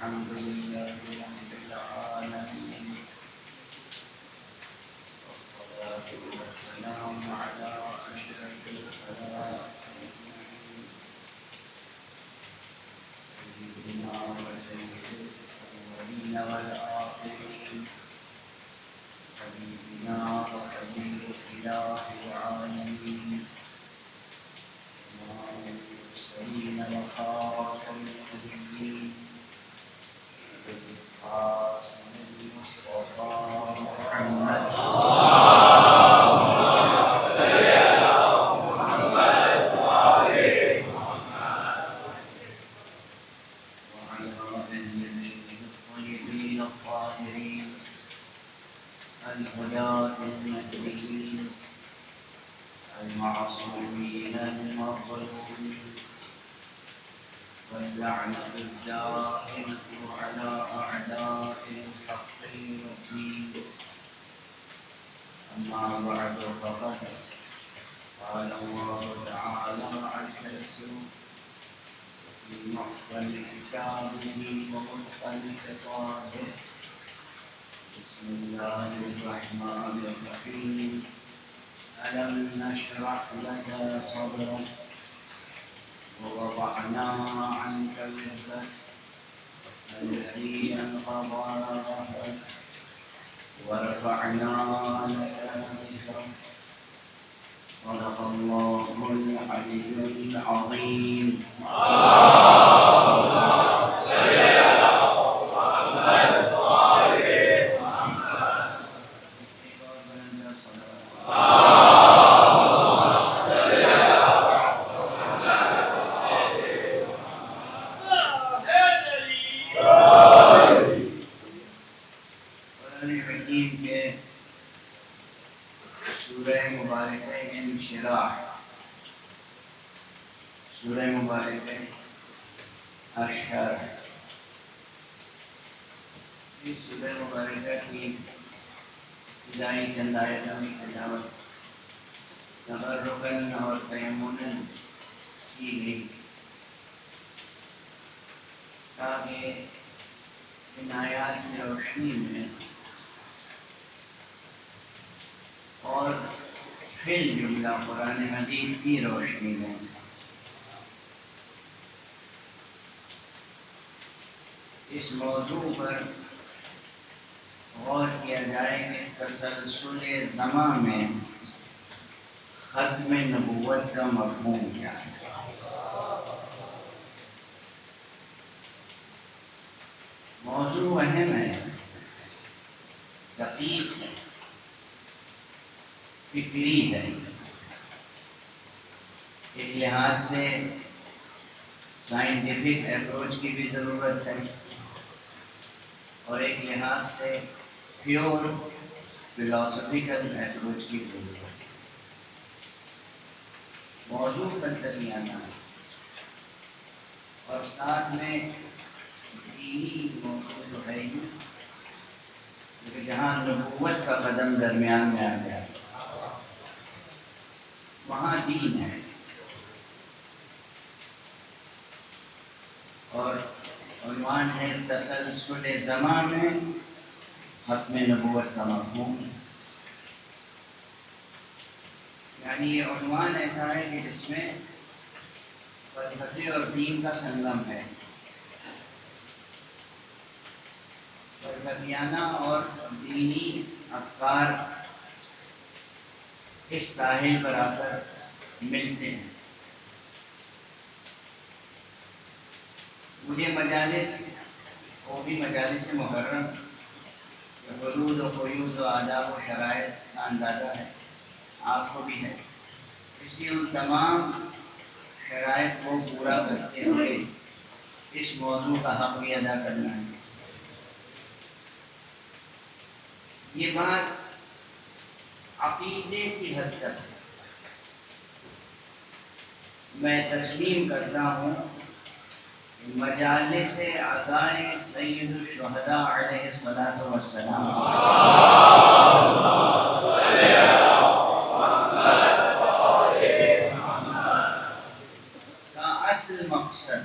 الحمد لله رب العالمين، والصلاة والسلام على أشرف الخلائق أجمعين، سيدنا وسيد الأولين والآخرين، حبيبنا وحبيب إله العالمين، إمام المرسلين وخاتم النبيين، القاسم المصطفى محمد وعلى أهل بيته الطيبين الطاهرين الهداة المهديين المعصومين المظلومين، واللعنة الدائمة على أعدائهم الحق والدين. أما بعد، فقد قال الله تعالى عز وجل في محكم كتابه ومحكم خطابه: بسم الله الرحمن الرحيم. ألم نشرح لك صدرك ووضعنا عنك وزرك الذي أنقض ظهرك ورفعنا لك ذكرك. صدق الله العلي العظيم. سورہ مبارکہ انشراح، سورہ مبارکہ الشرح، اس سورہ مبارکہ کی ابتدائی چند آیتوں کی تلاوت تبرکاً اور تیمناً کی گئی تاکہ ان آیات کی روشنی میں اور پھر جملہ قرآن مجید کی روشنی میں اس موضوع پر غور کیا جائے کہ تسلسل زمان میں ختم نبوت کا مفہوم کیا ہے۔ موضوع اہم ہے، دقیق ہے، فکری ہے، ایک لحاظ سے سائنٹیفک اپروچ کی بھی ضرورت ہے اور ایک لحاظ سے پیور فلاسفیکل اپروچ کی ضرورت ہے۔ موضوع فلسفیانہ ہے اور ساتھ میں دینی موضوع جو ہے جہاں نبوت کا قدم درمیان میں آ جائے وہاں دین ہے، اور عنوان ہے تسلسل زمان میں ختم نبوت کا مفہوم۔ یعنی یہ عنوان ایسا ہے کہ جس میں فلسفے اور دین کا سنگم ہے، فلسفیانہ اور دینی افکار اس ساحل پر آ کر ملتے ہیں۔ مجھے مجالس، وہ بھی مجالس محرم، حدود و قیود و آداب و شرائط کا اندازہ ہے، آپ کو بھی ہے، اس لیے ان تمام شرائط کو پورا کرتے ہوئے اس موضوع کا حق بھی ادا کرنا ہے۔ یہ بات عقیدے کی حد تک ہے۔ میں تسلیم کرتا ہوں کہ مجالس اعضاء سید الشہداء علیہ الصلاۃ والسلام کا اصل مقصد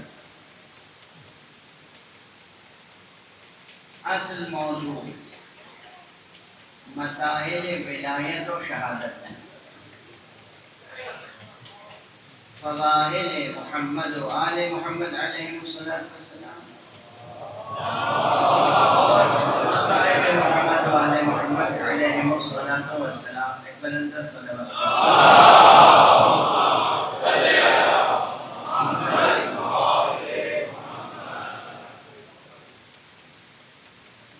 اصل موضوع مسائل ولایت و شہادت ہیں، فضائل محمد و آل محمد علیہ السلام، مصائب محمد و آل محمد علیہ السلام، ایک بلندر صلوات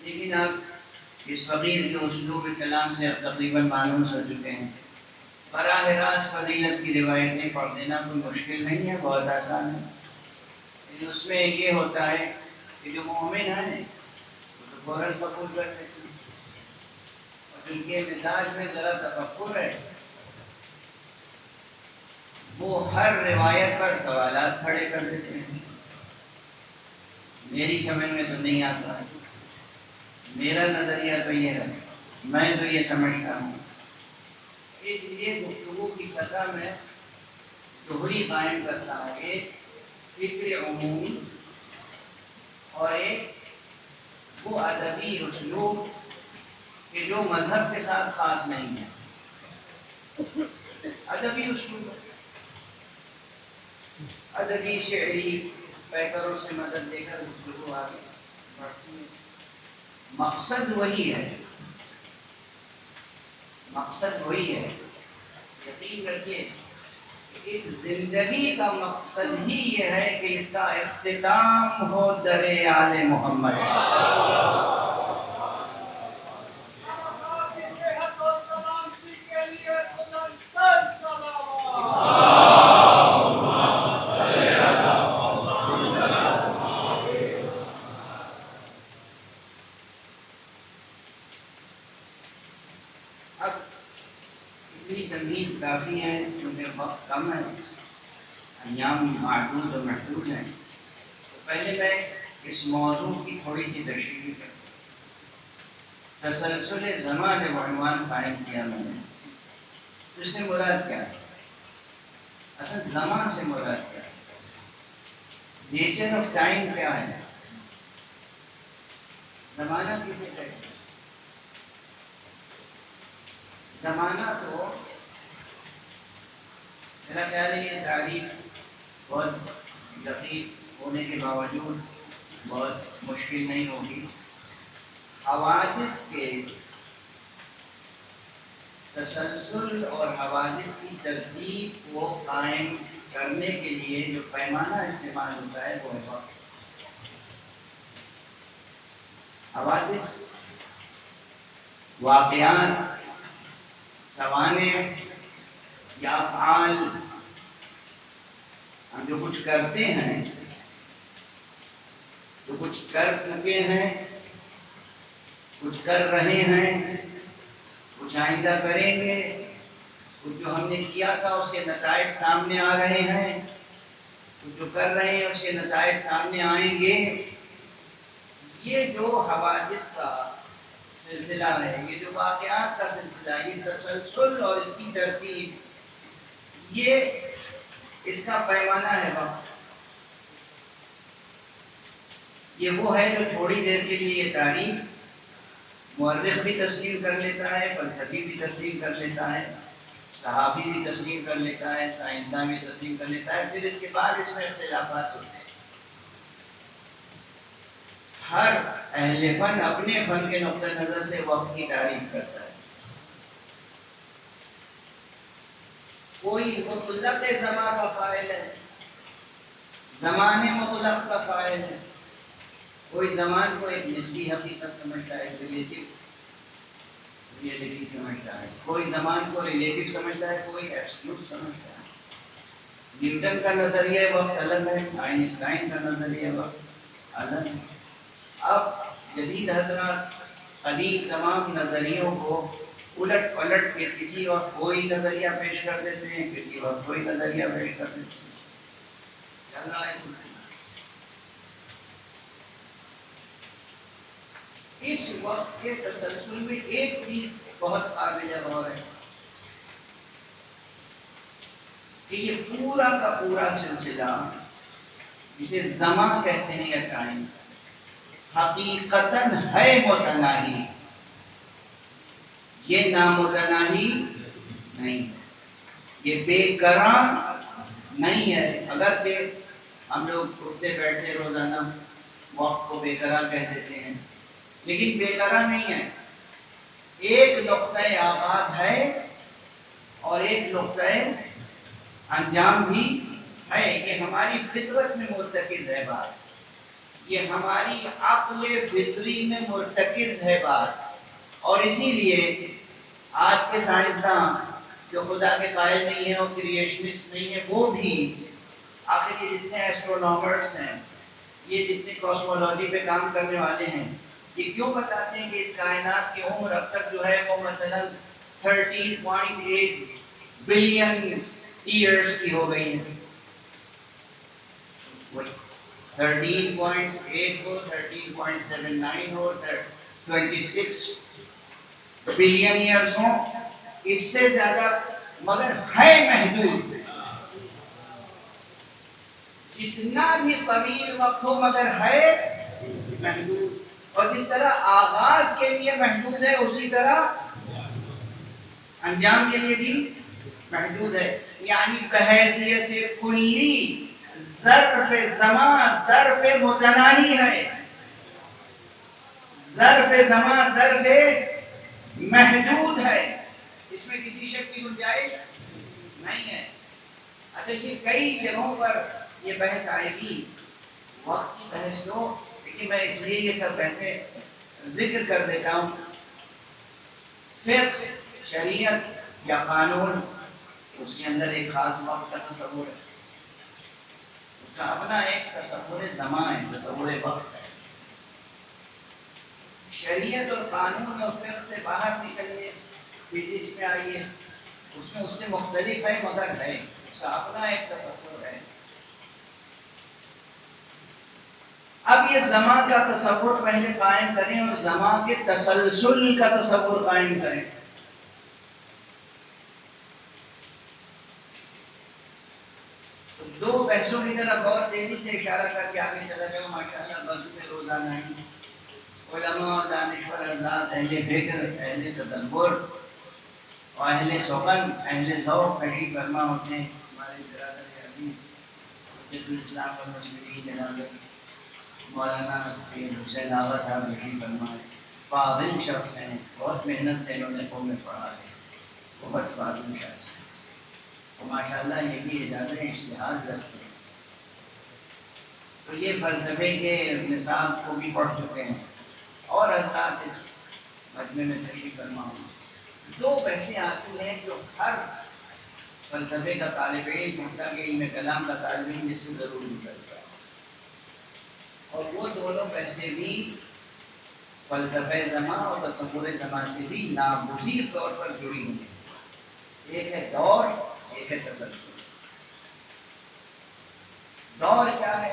لیکن اب اس فقیر کے اسلوب کلام سے اب تقریباً مانوس ہو چکے ہیں۔ براہ راست فضیلت کی روایتیں پڑھ دینا کوئی مشکل نہیں ہے، بہت آسان ہے، لیکن اس میں یہ ہوتا ہے کہ جو مومن ہیں وہ تو فوراً قبول کر دیتے ہیں، اور جن کے مزاج میں ذرا تفکر ہے وہ ہر روایت پر سوالات کھڑے کر دیتے ہیں۔ میری سمجھ میں تو نہیں آتا ہے، میرا نظریہ تو یہ ہے، میں تو یہ سمجھتا ہوں۔ اس لیے گفتگو کی سطح میں دوہری قائم کرتا ہے، ایک فکر عمومی اور ایک وہ ادبی اسلوب کہ جو مذہب کے ساتھ خاص نہیں ہے، ادبی اسلوب ہے، ادبی شعری پیکروں سے مدد لے کر گفتگو آگے بڑھتی ہے۔ مقصد وہی ہے، مقصد وہی ہے، یقین رکھیے اس زندگی کا مقصد ہی یہ ہے کہ اس کا اختتام ہو در آل محمد۔ اب اتنی تمہید کافی ہے کیونکہ وقت کم ہے، ایام معدود و محدود ہیں، تو پہلے میں اس موضوع کی تھوڑی سی تشریح کرتا ہوں۔ تسلسل زمان جب عنوان قائم کیا میں نے، تو اس سے مراد کیا ہے؟ اصل زمان سے مراد کیا ہے؟ نیچر آف ٹائم کیا ہے؟ زمانہ کسے کہتے ہیں؟ زمانہ تو میرا خیال ہے یہ تعریف بہت دقیق ہونے کے باوجود بہت مشکل نہیں ہوگی۔ حوادث کے تسلسل اور حوادث کی ترتیب کو قائم کرنے کے لیے جو پیمانہ استعمال ہوتا ہے وہ ہے وقت۔ حوادث واقعات، سوانح یا افعال، ہم جو کچھ کرتے ہیں، جو کچھ کر چکے ہیں، کچھ کر رہے ہیں، کچھ آئندہ کریں گے، کچھ جو ہم نے کیا تھا اس کے نتائج سامنے آ رہے ہیں، کچھ جو کر رہے ہیں اس کے نتائج سامنے آئیں گے۔ یہ جو حوادث کا سلسلہ ہے، یہ جو واقعات کا سلسلہ، یہ تسلسل اور اس کی ترتیب، یہ اس کا پیمانہ ہے وقت۔ یہ وہ ہے جو تھوڑی دیر کے لیے یہ تعریف مورخ بھی تسلیم کر لیتا ہے، فلسفی بھی تسلیم کر لیتا ہے، صحابی بھی تسلیم کر لیتا ہے، سائنسداں بھی تسلیم کر لیتا ہے، پھر اس کے بعد اس میں اختلافات ہوتے ہیں۔ ہر اہل فن اپنے فن کے نقطہ نظر سے وقت کی تعریف کرتا ہے۔ کوئی مطلق زمان کا قائل ہے، زمان مطلق کا قائل ہے، کوئی زمان کو ایک نسبی حقیقت سمجھتا ہے، ریئلٹی سمجھتا ہے، کوئی زمان کو ریلیٹیو سمجھتا ہے، کوئی ایبسولوٹ سمجھتا ہے۔ نیوٹن کا نظریہ وقت الگ ہے، آئنسٹائن کا نظریہ وقت الگ ہے۔ اب جدید حضرات قدیم تمام نظریوں کو الٹ پلٹ کے کسی وقت کوئی نظریہ پیش کر دیتے ہیں، کسی وقت کوئی نظریہ پیش کر دیتے ہیں، چل رہا ہے سلسلہ۔ اس وقت کے تسلسل میں ایک چیز بہت قابل غور ہے کہ یہ پورا کا پورا سلسلہ جسے زمان کہتے ہیں یا ٹائم، حقیقتاً ہے متناہی، یہ نامتناہی نہیں ہے، یہ بے قرار نہیں ہے۔ اگرچہ ہم لوگ اٹھتے بیٹھتے روزانہ وقت کو بے قرار کہہ دیتے ہیں، لیکن بے قرار نہیں ہے، ایک نقطۂ آغاز ہے اور ایک نقطۂ انجام بھی ہے۔ یہ ہماری فطرت میں مرتکز ہے بات، یہ ہماری عقل فطری میں مرتکز ہے بات، اور اسی لیے آج کے سائنسداں جو خدا کے قائل نہیں ہیں اور کریشنسٹ نہیں ہیں، وہ بھی آخر یہ جتنے ایسٹرونامرز ہیں، یہ جتنے کاسمولوجی پہ کام کرنے والے ہیں، یہ کیوں بتاتے ہیں کہ اس کائنات کی عمر اب تک جو ہے وہ مثلا 13.8 بلین ایئرس کی ہو گئی ہے۔ 13.8 ہو، 13.79 ہو، 26 بلین ایئرس ہوں، اس سے زیادہ، مگر ہے محدود، جتنا بھی طویل وقت ہو مگر ہے محدود، اور جس طرح آغاز کے لیے محدود ہے اسی طرح انجام کے لیے بھی محدود ہے۔ یعنی بحیثیت کلی ظرف زمان ظرف متناہی ہے، ظرف زمان ظرف محدود ہے، اس میں کسی شک کی گنجائش نہیں ہے۔ اچھا، یہ کئی جگہوں پر یہ بحث آئے گی، وقت کی بحث تو، لیکن میں اس لیے یہ سب بحثیں ذکر کر دیتا ہوں۔ فقہ، شریعت یا قانون، اس کے اندر ایک خاص وقت کا تصور ہے، اس کا اپنا ایک تصور زمان ہے، تصور وقت ہے۔ شریعت اور قانون اور فقہ سے باہر نکلیے، فزکس میں آئیے، اس میں اس سے مختلف ہے مگر ہے، اس کا اپنا ایک تصور ہے۔ اب یہ زمان کا تصور پہلے قائم کریں اور زمان کے تسلسل کا تصور قائم کریں۔ دو بحثوں کی طرف اور تیزی سے اشارہ کر کے آگے چلا جاؤ۔ ماشاءاللہ بزم میں روزانہ ہی علماء، دانشور حضرات، اہل فکر، اہل تدبر اور اہل سخن، اہل ذوق تشریف فرما ہوتے ہیں۔ ہمارے برادر عزیز حجت الاسلام والمسلمین جناب مولانا سید حسین آغا صاحب تشریف فرما ہے، فاضل شخص ہیں، بہت محنت سے انہوں نے قوم میں پڑھا ہے، بہت فاضل شخص ہیں، اور ماشاءاللہ یہ بھی اجازت اشتہار رکھتے ہیں، تو یہ فلسفے کے نصاب کو بھی پڑھ چکے ہیں، اور حضرات اس مجمع میں تشریف فرما ہوں۔ دو بحثیں آتی ہیں جو ہر فلسفے کا طالب علم، مطلب کہ علم کلام کا طالب علم جس سے ضرور نکلتا ہے، اور وہ دونوں بحثیں بھی فلسفہ زمان اور تصور زمان سے بھی ناگزیر طور پر جڑی ہوئی ہیں۔ ایک ہے دور، ایک ہے تسلسل۔ دور کیا ہے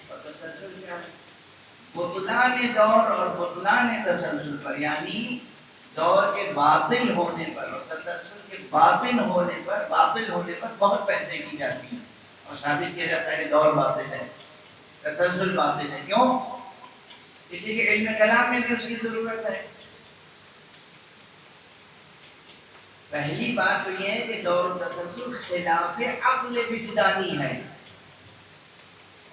اور تسلسل کیا ہے؟ بطلان دور اور بطلان تسلسل پر، یعنی دور کے باطل ہونے پر اور تسلسل کے باطل ہونے پر بہت بحثیں کی جاتی ہیں، اور ثابت کیا جاتا ہے کہ دور باطل ہے، تسلسل باطل ہے۔ کیوں؟ اس لیے کہ علم کلام میں بھی اس کی ضرورت ہے۔ پہلی بات تو یہ ہے کہ دور و تسلسل خلاف عقل وجدانی ہے،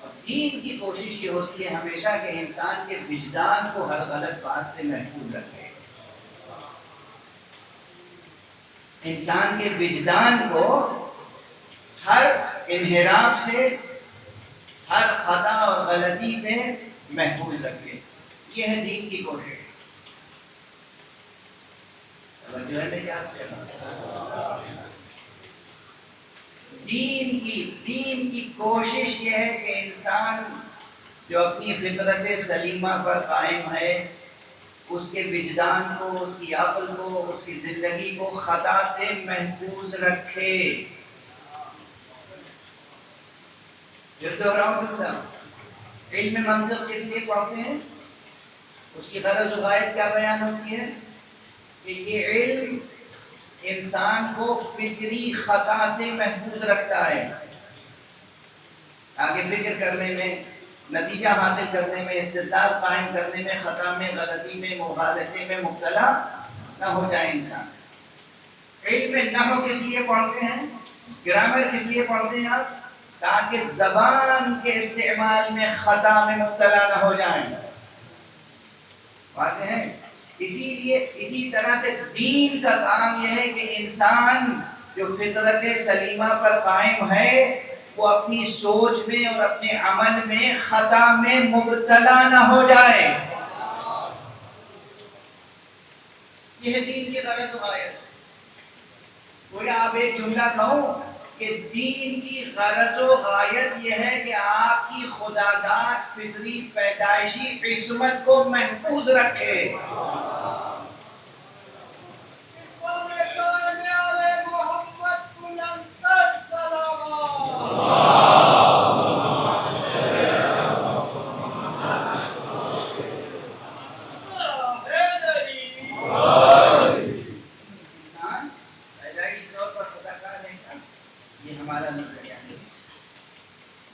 اور دین کی کوشش یہ ہوتی ہے ہمیشہ کہ انسان کے وجدان کو ہر غلط بات سے محفوظ رکھے، انسان کے وجدان کو ہر انحراف سے، ہر خطا اور غلطی سے محفوظ رکھے، یہ ہے دین کی کوشش۔ توجہ ہے میری آپ سے؟ دین کی کوشش یہ ہے کہ انسان جو اپنی فطرت سلیمہ پر قائم ہے، اس کے وجدان کو، اس کی عقل کو، اس کی زندگی کو خطا سے محفوظ رکھے۔ پھر دہراؤں، علم منطق کس لیے پڑھتے ہیں؟ اس کی غرض و غایت کیا بیان ہوتی ہے؟ کہ یہ علم انسان کو فکری خطا سے محفوظ رکھتا ہے، آگے فکر کرنے میں، نتیجہ حاصل کرنے میں، استدلال قائم کرنے میں، خطا میں، غلطی میں، مغالطے میں مبتلا نہ ہو جائے انسان۔ علم نحو کس لیے پڑھتے ہیں؟ گرامر کس لیے پڑھتے ہیں آپ؟ تاکہ زبان کے استعمال میں خطا میں مبتلا نہ ہو جائیں۔ واضح ہے؟ اسی طرح سے دین کا کام یہ ہے کہ انسان جو فطرت سلیمہ پر قائم ہے وہ اپنی سوچ میں اور اپنے عمل میں خطا میں مبتلا نہ ہو جائے۔ یہ ہے دین کی غرض و غایت۔ کوئی آپ ایک جملہ کہو کہ دین کی غرض و غایت یہ ہے کہ آپ کی خداداد فطری پیدائشی عصمت کو محفوظ رکھے۔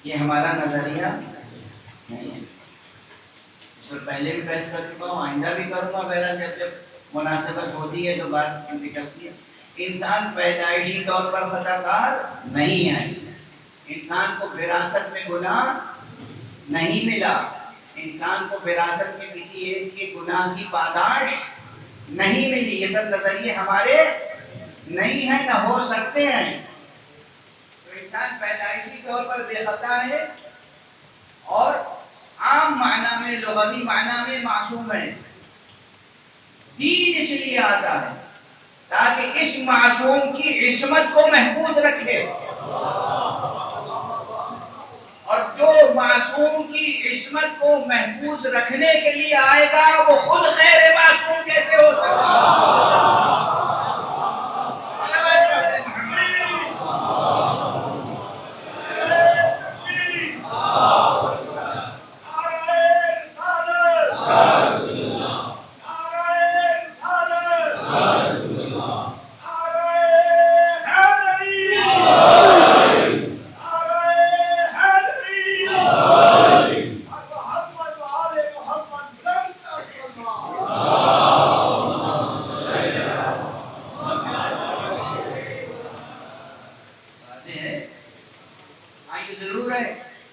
یہ ہمارا نظریہ نہیں ہے، اس پر پہلے بھی بحث کر چکا ہوں، آئندہ بھی کروں گا۔ بہرحال جب مناسبت ہوتی ہے تو بات نکلتی ہے۔ انسان پیدائشی طور پر خطا کار نہیں ہے، انسان کو وراثت میں گناہ نہیں ملا، انسان کو وراثت میں کسی ایک کے گناہ کی پاداش نہیں ملی۔ یہ سب نظریے ہمارے نہیں ہیں، نہ ہو سکتے ہیں۔ انسان پیدائشی طور پر بے خطا ہے اور عام معنی میں، لغوی معنی میں معصوم ہے۔ دین اس لیے آتا ہے تاکہ اس معصوم کی عصمت کو محفوظ رکھے، اور جو معصوم کی عصمت کو محفوظ رکھنے کے لیے آئے گا وہ خود غیر معصوم کیسے ہو سکتا ہے؟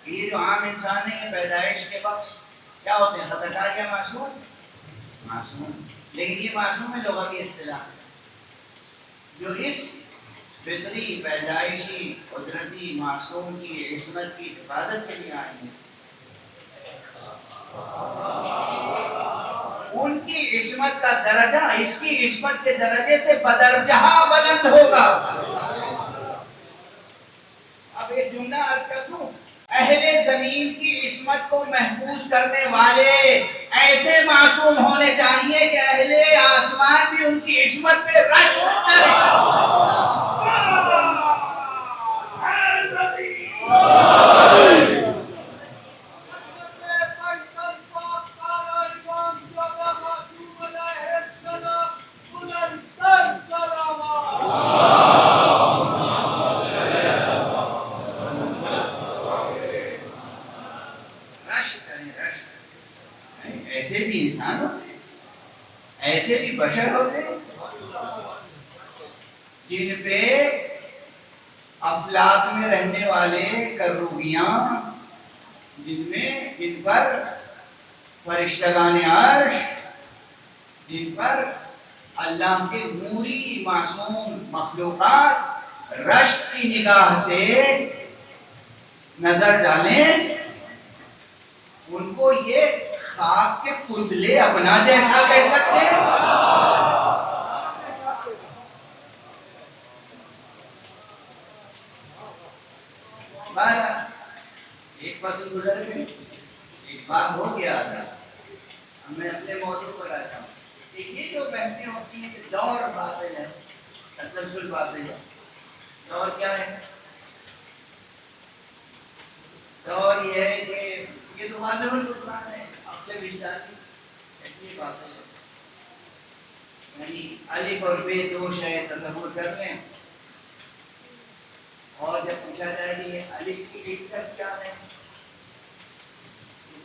یہ جو عام انسان ہے یہ پیدائش کے وقت کیا ہوتے ہیں؟ خطا کار یا معصوم؟ معصوم۔ لیکن یہ معصوم ہے لغوی اصطلاح، جو اس فطری پیدائشی قدرتی معصوم کی عصمت کی حفاظت کے لیے آئیں گے، ان کی عصمت کا درجہ اس کی عصمت کے درجے سے بدرجہ بلند ہوگا۔ اب ایک جملہ عرض کر دوں، اہل زمین کی عصمت کو محفوظ کرنے والے ایسے معصوم ہونے چاہیے کہ اہل آسمان بھی ان کی عصمت پہ رشک کرے۔ ایسے بھی انسان ہوتے ہیں، ایسے بھی بشر ہوتے ہیں جن پہ افلاک میں رہنے والے کروبیاں، جن پر فرشتگان عرش، جن پر اللہ کے نوری معصوم مخلوقات رشک کی نگاہ سے نظر ڈالیں، ان کو یہ خاک کے پتلے اپنا جیسا کہہ سکتے ہیں۔ ایک فصل گزر گئی، ایک بات ہو گیا تھا، میں اپنے موضوع پر آتا ہوں کہ یہ جو بحثیں ہوتی ہیں کہ دور باطل ہے، تسلسل باطل ہے۔ دور کیا ہے؟ دور یہ ہے کہ یہ تو واضح البطلان ہے، عقل وجدانی اتنی باطل ہے، یعنی الف اور بے دو شے تصور کر لیں، اور جب پوچھا جائے کہ یہ الف کی حقیقت کیا ہے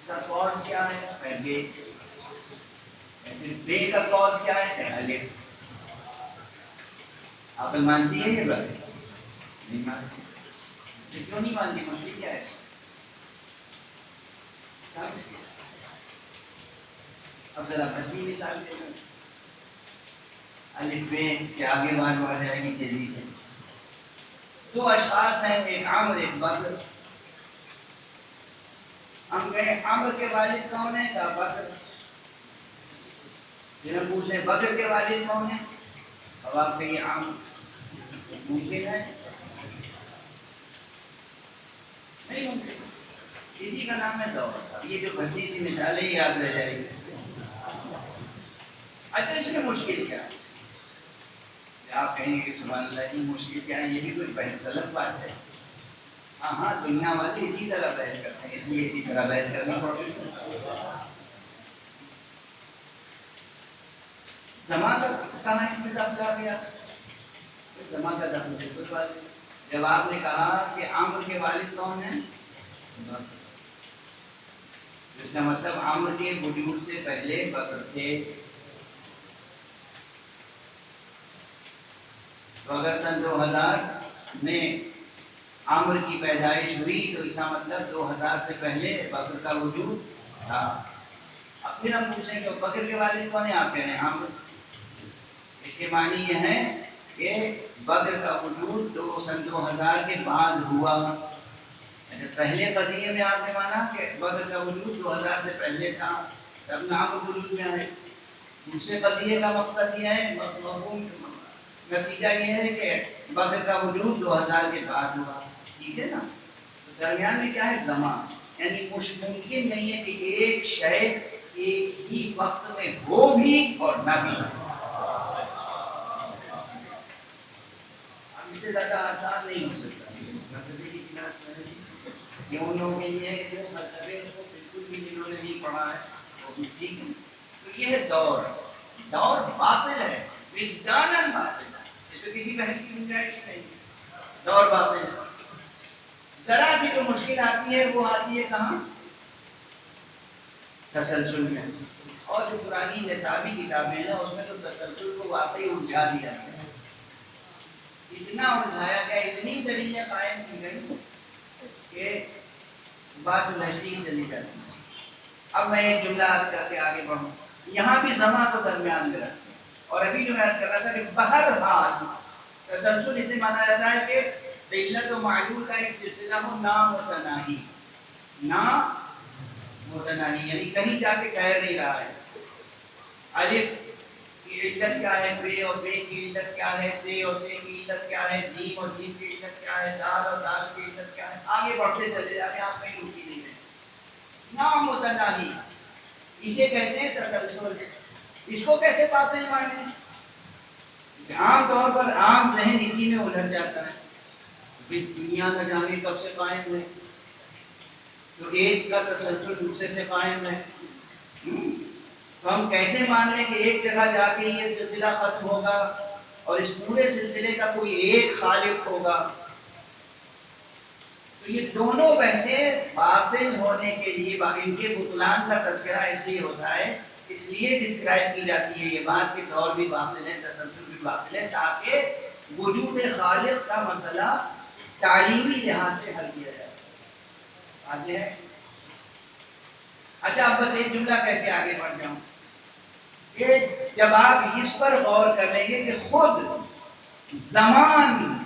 اس کا کاز کیا ہے؟ پہلے پھر بے کا کاز کیا ہے؟ الف. عقل مانتی ہے یہ بات؟ نہیں مانتی. کیوں نہیں مانتی؟ مشکل کیا ہے؟ اب ذرا بدلی مثال سے الف بے سے آگے بات بڑھ جائے گی تیزی سے. دو اشخاص ہیں، ایک عامر ایک بکر. ہم کہیں عامر کے والد کون ہیں؟ کہا بکر. پھر ہم پوچھیں بکر کے والد کون ہیں؟ اب آپ کہیے عامر. ممکن ہے؟ نہیں ممکن. اسی کا نام ہے دور. اب یہ جو بھٹی سی مثال ہے یاد رہ جائے گی. اچھا اس میں مشکل کیا ہے؟ آپ کہیں گے کہ سبحان اللہ جی مشکل کیا ہے؟ یہ بھی کوئی بحث طلب بات ہے. ہاں ہاں دنیا والے اسی طرح بحث کرتے ہیں، اس لیے اسی طرح بحث کرنا پڑتی ہے. زمان کا کہاں اس میں داخل آ گیا؟ زمان کا داخل ہے کوئی بات نہیں. جب آپ نے کہا کہ عامر کے والد کون ہیں؟ اس کا مطلب عامر کے وجود سے پہلے بکر تھے. تو اگر سن 2000 میں عامر کی پیدائش ہوئی تو اس کا مطلب 2000 سے پہلے بکر کا وجود تھا. اب پھر ہم پوچھیں کہ بکر کے والد کون ہیں؟ آپ کہہ رہے ہیں عامر. اس کے معنی یہ ہے کہ بکر کا وجود سن 2000 کے بعد ہوا. اچھا پہلے قضیے میں آپ نے مانا کہ بکر کا وجود 2000 سے پہلے تھا تب نہ عامر وجود میں آئے. دوسرے قضیے کا مقصد یہ ہے، مفہوم نتیجہ یہ ہے کہ بکر کا وجود 2000 کے بعد ہوا. ٹھیک ہے نا؟ تو درمیان میں کیا ہے؟ زمان. یعنی ممکن نہیں ہے کہ ایک شے ایک ہی وقت میں ہو بھی اور نہ بھی. اب اس سے زیادہ آسان نہیں ہو سکتا. فلسفے کی کلاس یہ ان لوگوں کے لیے ہے کہ جو فلسفے کو بالکل بھی جنہوں نے نہیں پڑھا ہے وہ بھی ٹھیک ہے. تو یہ ہے دور. دور باطل ہے، وجداناً باطل ہے، اس پہ کسی بحث کی گنجائش نہیں. دور باطل ہے. ذرا سی جو مشکل آتی ہے وہ آتی ہے کہاں؟ تسلسل میں. اور جو پرانی نصابی کتابیں ہیں نا اس میں تو تسلسل کو واقعی الجھا دیا گیا. اتنا الجھایا گیا، اتنی دلیلیں قائم کی گئی کہ بات الجھتی چلی جاتی ہے. اب میں ایک جملہ عرض کر کے آگے بڑھوں. یہاں بھی زمان کو درمیان میں رکھتے ہیں. اور ابھی جو میں عرض کر رہا تھا کہ بہرحال تسلسل اسے مانا جاتا ہے کہ علت و معلول کا ایک سلسلہ ہو نامتناہی. نامتناہی یعنی کہیں جا کے ٹھہر نہیں رہا ہے. الف کی علت کیا ہے؟ بے، اور بے کی علت کیا ہے؟ سے، اور سے کی علت کیا ہے؟ جیم اور جیم کی علت کیا ہے؟ دال اور دال کی علت کیا ہے؟ آگے بڑھتے چلے جاتے ہیں، آپ کہیں رکی نہیں رہے. نامتناہی اسے کہتے ہیں تسلسل. اس کو کیسے باطل مانیں؟ عام طور پر عام ذہن اسی میں الجھ جاتا ہے. دنیا نہ جانے کب سے قائم ہوئے تو ایک کا تسلسل دوسرے سے قائم ہے. تو ہم کیسے مان لیں کہ ایک جگہ جا کے یہ سلسلہ ختم ہوگا اور اس پورے سلسلے کا کوئی ایک خالق ہوگا؟ تو یہ دونوں بحثیں باطل ہونے کے لیے ان کے بطلان کا تذکرہ اس لیے ہوتا ہے، اس لیے ڈسکرائب کی جاتی ہے یہ بات کہ دور بھی باطل ہے، تسلسل بھی باطل ہے، تاکہ وجود خالق کا مسئلہ تعلیمی لحاظ سے حل کیا جائے. آگے ہے. اچھا اب بس ایک جملہ کہہ کے آگے بڑھ جاؤں کہ جب آپ اس پر غور کر لیں گے کہ خود زمان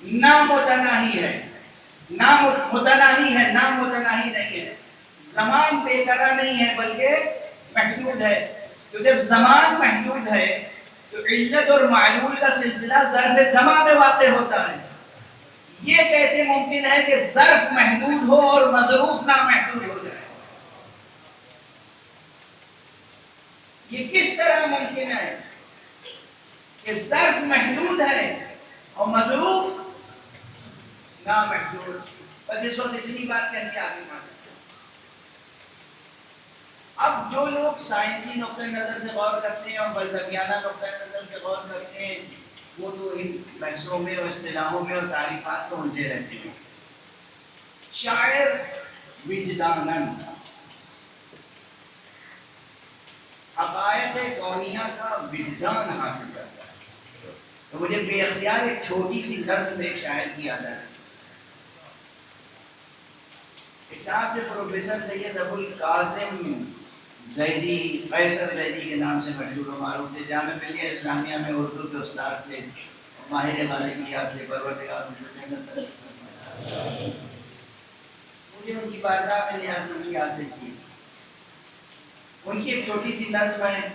نامتناہی ہے، متناہی ہے، نامتناہی نہیں ہے. زمان بے قرار نہیں ہے بلکہ محدود ہے. تو جب زمان محدود ہے تو علت اور معلول کا سلسلہ ظرف زمان میں واقع ہوتا ہے. یہ کیسے ممکن ہے کہ ظرف محدود ہو اور مظروف نامحدود ہو جائے؟ یہ کس طرح ممکن ہے کہ ظرف محدود ہے اور مظروف نامحدود؟ بس اس وقت اتنی بات کہہ کے آگے بڑھتے ہیں. اب جو لوگ سائنسی نقطہ نظر سے غور کرتے ہیں اور فلسفیانہ نقطہ نظر سے غور کرتے ہیں وہ تو ان بحثوں میں اور اصطلاحوں میں اور تعریفات کو الجھے رہتے ہیں. شاعر وجداناً حقائق کونیہ کا وجدان حاصل کرتا ہے. تو مجھے بے اختیار ایک چھوٹی سی نظم ایک شاعر کی یاد آئی. ایک صاحب جو پروفیسر سید ابو القاسم زیدی، قیصر زیدی کے نام سے مشہور و معروف تھے، جامعہ ملیہ اسلامیہ میں اردو کے استاد تھے، ماہر غالبیات تھے، پروردگار ان کو جنت نصیب فرمائے. مجھے ان کی بارگاہ میں نیاز مندی حاصل کی. ان کی ایک چھوٹی سی نظم ہے،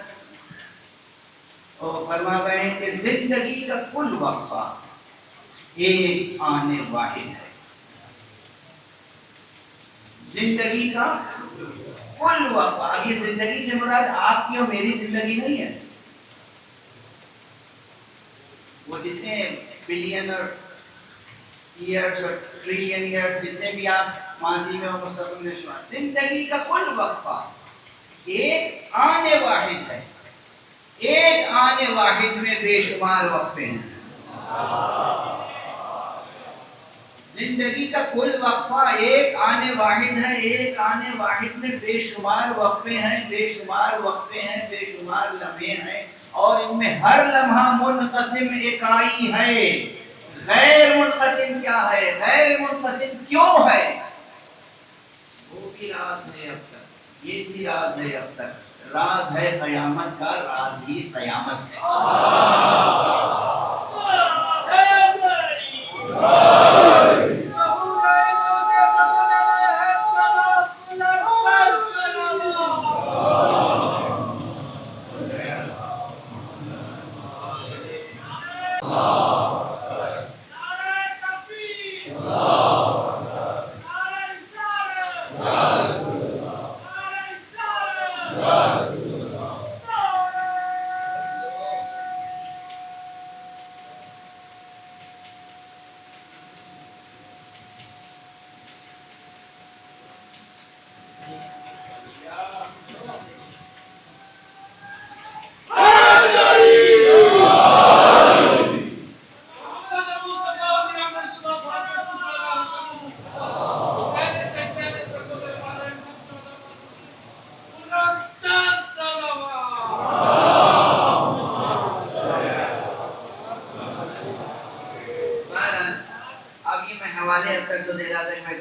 وہ فرما رہے ہیں کہ زندگی کا کل وقفہ ایک آنے واحد ہے. زندگی کا کل وقفہ، اب یہ زندگی سے مراد آپ کی اور میری زندگی نہیں ہے. وہ جتنے بلین اور ایئرز اور ٹریلین ایئرز جتنے بھی آپ ماضی میں اور مستقبل میں شمار، زندگی کا کل وقفہ ایک آنے واحد ہے. ایک آنے واحد میں بے شمار وقفے ہیں. زندگی کا کل وقفہ ایک آنے واحد ہے. ایک آنے واحد میں بے شمار وقفے ہیں، بے شمار وقفے ہیں، بے شمار لمحے ہیں، اور ان میں ہر لمحہ منقسم اکائی ہے. غیر منقسم کیا ہے؟ غیر منقسم کیوں ہے؟ وہ بھی راز ہے اب تک، یہ بھی راز ہے اب تک. راز ہے قیامت کا، راز ہی قیامت ہے.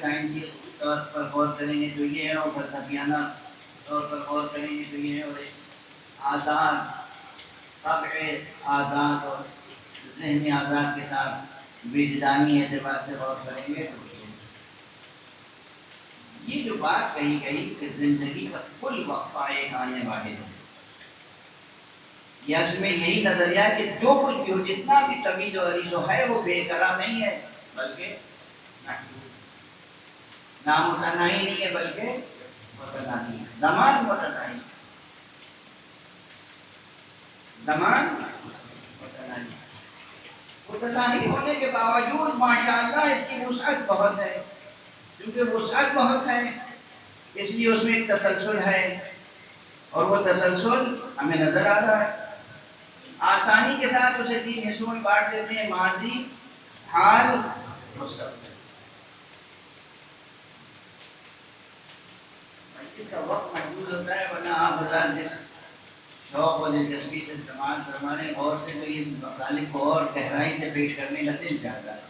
سائنسی طور پر غور کریں گے تو یہ ہے، اور فلسفیانہ طور پر غور کریں گے تو یہ ہے، اور ایک آزاد طبع آزاد اور ذہنی آزاد کے ساتھ وجدانی اعتبار سے غور کریں گے تو یہ جو بات کہی گئی کہ زندگی کا کل وقفہ ایک آنے واحد ہے، یہ اس میں یہی نظریہ ہے کہ جو کچھ بھی ہو، جتنا بھی طویل و عریض ہے، وہ بے قرار نہیں ہے بلکہ نامتناہی نہیں ہے بلکہ متناہی ہے. زمان متناہی، زمان متناہی، متناہی ہونے کے باوجود ماشاءاللہ اس کی وسعت بہت ہے. کیونکہ وسعت بہت ہے اس لیے اس میں ایک تسلسل ہے، اور وہ تسلسل ہمیں نظر آ رہا ہے. آسانی کے ساتھ اسے 3 حصوں میں بانٹ دیتے ہیں: ماضی، حال، مستقبل. اس کا وقت محدود ہوتا ہے، ورنہ آپ حضرات جس شوق اور دلچسپی سے استعمال فرمانے اور سے تو یہ مطالب کو اور گہرائی سے پیش کرنے کا دل چاہتا ہے.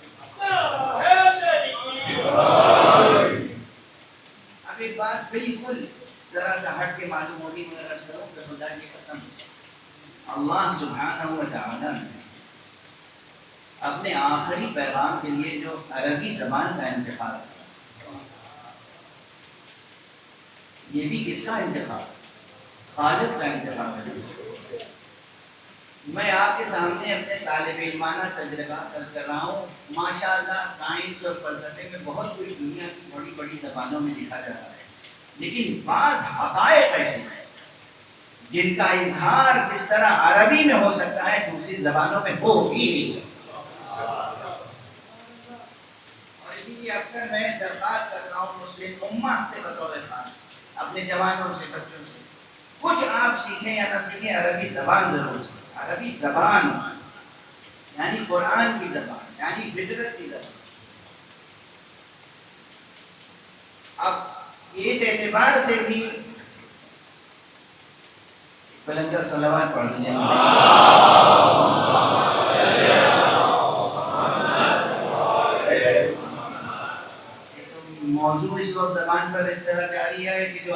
اب ایک بات بالکل ذرا سا ہٹ کے معلوم ہوگی مگر عرض کروں کہ خدا کی قسم اللہ سبحانہ و تعالی نے اپنے آخری پیغام کے لیے جو عربی زبان کا انتخاب کیا، یہ بھی کس کا انتخاب؟ خالق کا انتخاب ہے. میں آپ کے سامنے اپنے طالب علمانہ تجربات درج کر رہا ہوں. ماشاءاللہ سائنس اور فلسفے میں بہت کچھ دنیا کی بڑی بڑی زبانوں میں لکھا جا رہا ہے، لیکن بعض حقائق ایسے ہیں جن کا اظہار جس طرح عربی میں ہو سکتا ہے دوسری زبانوں میں ہو ہی نہیں سکتا. اور اسی لیے اکثر میں درخواست کرتا ہوں مسلم امہ سے بطور خاص، اپنے جوانوں سے، بچوں سے، کچھ آپ سیکھیں یا نہ سیکھیں، عربی زبان ضرور سیکھیں. عربی زبان یعنی قرآن کی زبان، یعنی فطرت کی زبان. اب اس اعتبار سے بھی پر صلوات پڑھ دیجیے. موضوع اس وقت زبان پر اس طرح جاری ہے کہ جو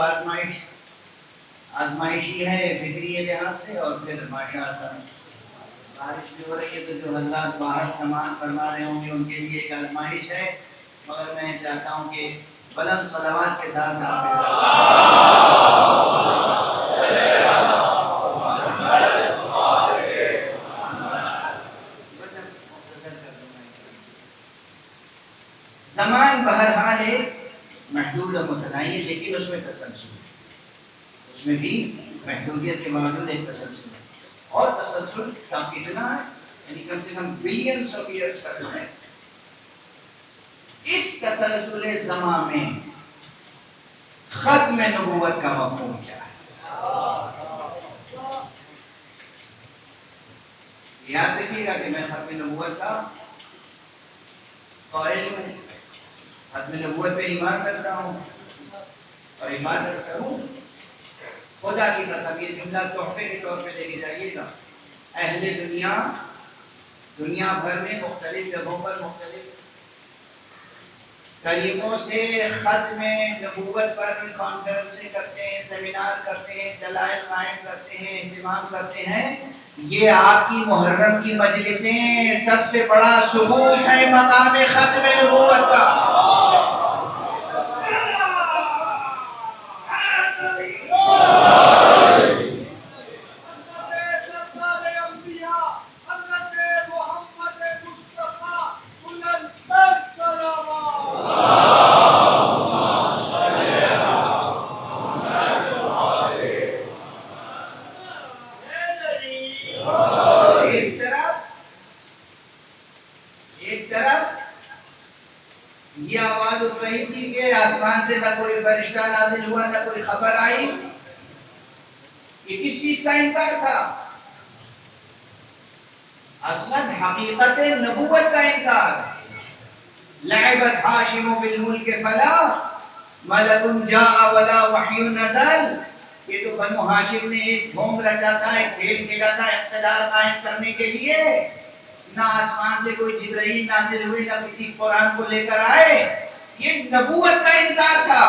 آزمائشی ہے فکری لحاظ سے، اور پھر ماشاء اللہ بارش بھی ہو رہی ہے، تو جو حضرات باہر سماعت فرما رہے ہوں گے ان کے لیے ایک آزمائش ہے. مگر میں چاہتا ہوں کہ بلند صلوات کے ساتھ آپ کے ساتھ بس مختصر کر دوں میں. زمان بہرحال ایک محدود اور متناہی ہے، لیکن اس میں تسلسل ہے، اس میں بھی محدودیت کے باوجود ایک تسلسل ہے. اور تسلسل کا کتنا ہے؟ یعنی کم سے کم بلینس آف ایئرس کا جو ہے. اس تسلسل زمان میں ختم نبوت کا مفہوم کیا ہے؟ یاد رکھیے گا کہ میں ختم نبوت کا قائل ہوں، ختم نبوت پہ ایمان رکھتا ہوں اور عبادت کروں. خدا کی قسم یہ جملہ تحفے کے طور پہ لے کے جائیے گا. اہل دنیا بھر میں مختلف جگہوں پر مختلف طریقوں سے ختم نبوت پر کانفرنسیں کرتے ہیں، سیمینار کرتے ہیں، دلائل قائم کرتے ہیں، اہتمام کرتے ہیں. یہ آپ کی محرم کی مجلسیں سب سے بڑا ثبوت ہے مقام ختم نبوت کا. یہ آواز اٹھ رہی تھی کہ آسمان سے نہ کوئی فرشتہ نازل ہوا، نہ کوئی خبر آئی. یہ کس چیز کا انکار تھا؟ اصلاً حقیقت نبوت کا انکار. لعبت ہاشم بالملک فلا ملک جاء ولا وحی نزل. یہ تو بنو ہاشم نے ایک ڈھونگ رچا تھا، ایک کھیل کھیلا تھا اقتدار قائم کرنے کے لیے. نہ آسمان سے کوئی جبرائیل نازل ہوئے، نہ کسی قرآن کو لے کر آئے. یہ نبوت کا انکار تھا.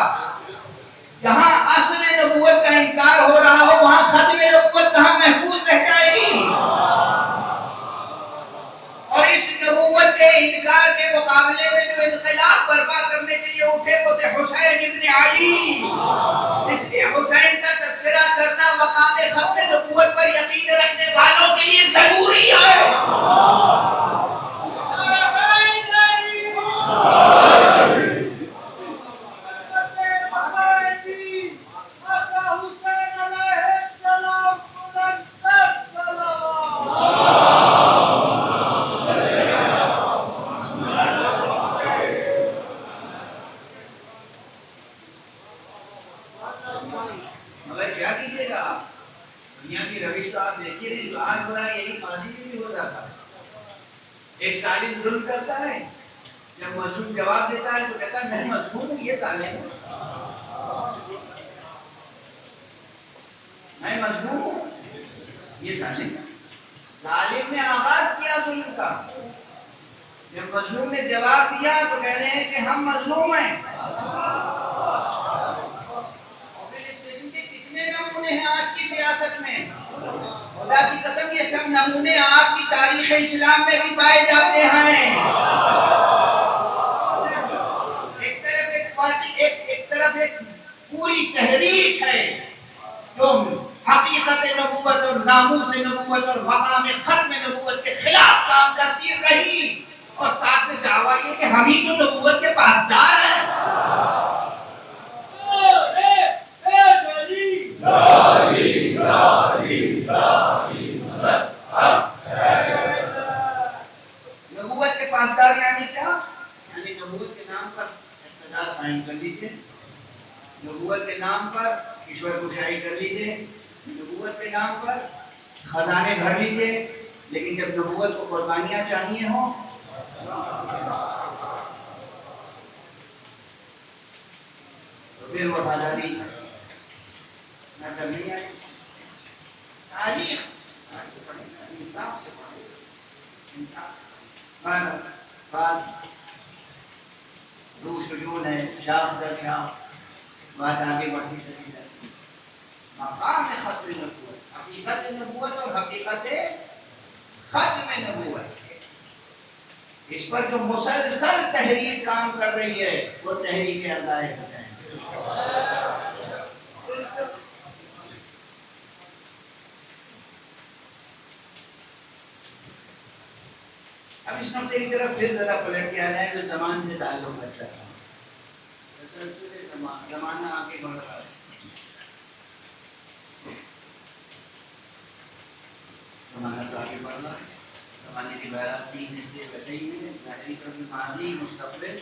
جہاں اصل نبوت کا انکار ہو رہا ہو وہاں ختم نبوت کہاں محفوظ رہ جائے گی؟ اور اس نبوت کے انکار کے مقابلے میں جو انقلاب برپا کرنے کے لیے اٹھے وہ تھے حسین ابن علی. اس لیے حسین کا تذکرہ کرنا مقام ختم نبوت پر یقین رکھنے والوں کے لیے ضروری ہے. مگر کیا کیجیے گا، دنیا کی روش تو آپ دیکھیے نہیں. جو آج ہو رہا ہے یہی ماضی میں بھی ہو جاتا ہے. ایک ظالم ظلم کرتا ہے، جب مظلوم جواب دیتا ہے تو کہتا ہے میں مظلوم ہوں، یہ ظالم ہوں، میں مظلوم ہوں، یہ ظالم ہے. ظالم نے آغاز کیا ظلم کا، جب مظلوم نے جواب دیا تو کہہ رہے ہیں کہ ہم مظلوم ہیں. نمونے ہیں آج کی سیاست میں. خدا کی قسم یہ سب نمونے آپ کی تاریخ اسلام میں بھی پائے جاتے ہیں. ایک طرف ایک پوری تحریک ہے جو حقیقت نبوت اور ناموس نبوت اور مقام ختم نبوت کے خلاف کام کرتی رہی، اور ساتھ میں دعویٰ یہ کہ ہم ہی تو نبوت کے پاسدار ہیں. نبوت کے پاسدار یعنی کیا؟ یعنی نبوت کے نام پر اقتدار قائم کر لیجئے، نبوت کے نام پر ایشور کشائی کر لیجئے، نبوت کے نام پر خزانے بھر لیجئے. لیکن جب نبوت کو قربانیاں چاہیے ہوں تو پھر وفاداری نہ کرنی ہے. تاریخ پڑھیں گے، انصاف سے پڑھیں گے، انصاف سے پڑھیں گے۔ بعد رو شجون ہے، شاخ در شاخ، بات آگے بڑھتی چلی جاتی ہے۔ مقام ختم نبوت، حقیقت نبوت اور حقیقت ختم نبوت، اس پر جو مسلسل تحریک کام کر رہی ہے وہ تحریک عزائے حسین۔ اب اس نقطے کی طرف پھر ذرا پلٹ کے آنا ہے جو زمان سے تعلق رکھتا ہے۔ زمانہ آگے بڑھ رہا ہے، زمانہ تو آگے بڑھ رہا ہے، زمانے کی بہرحال تین حصے ویسے ہی ہیں، ظاہری طور پر ماضی، مستقبل۔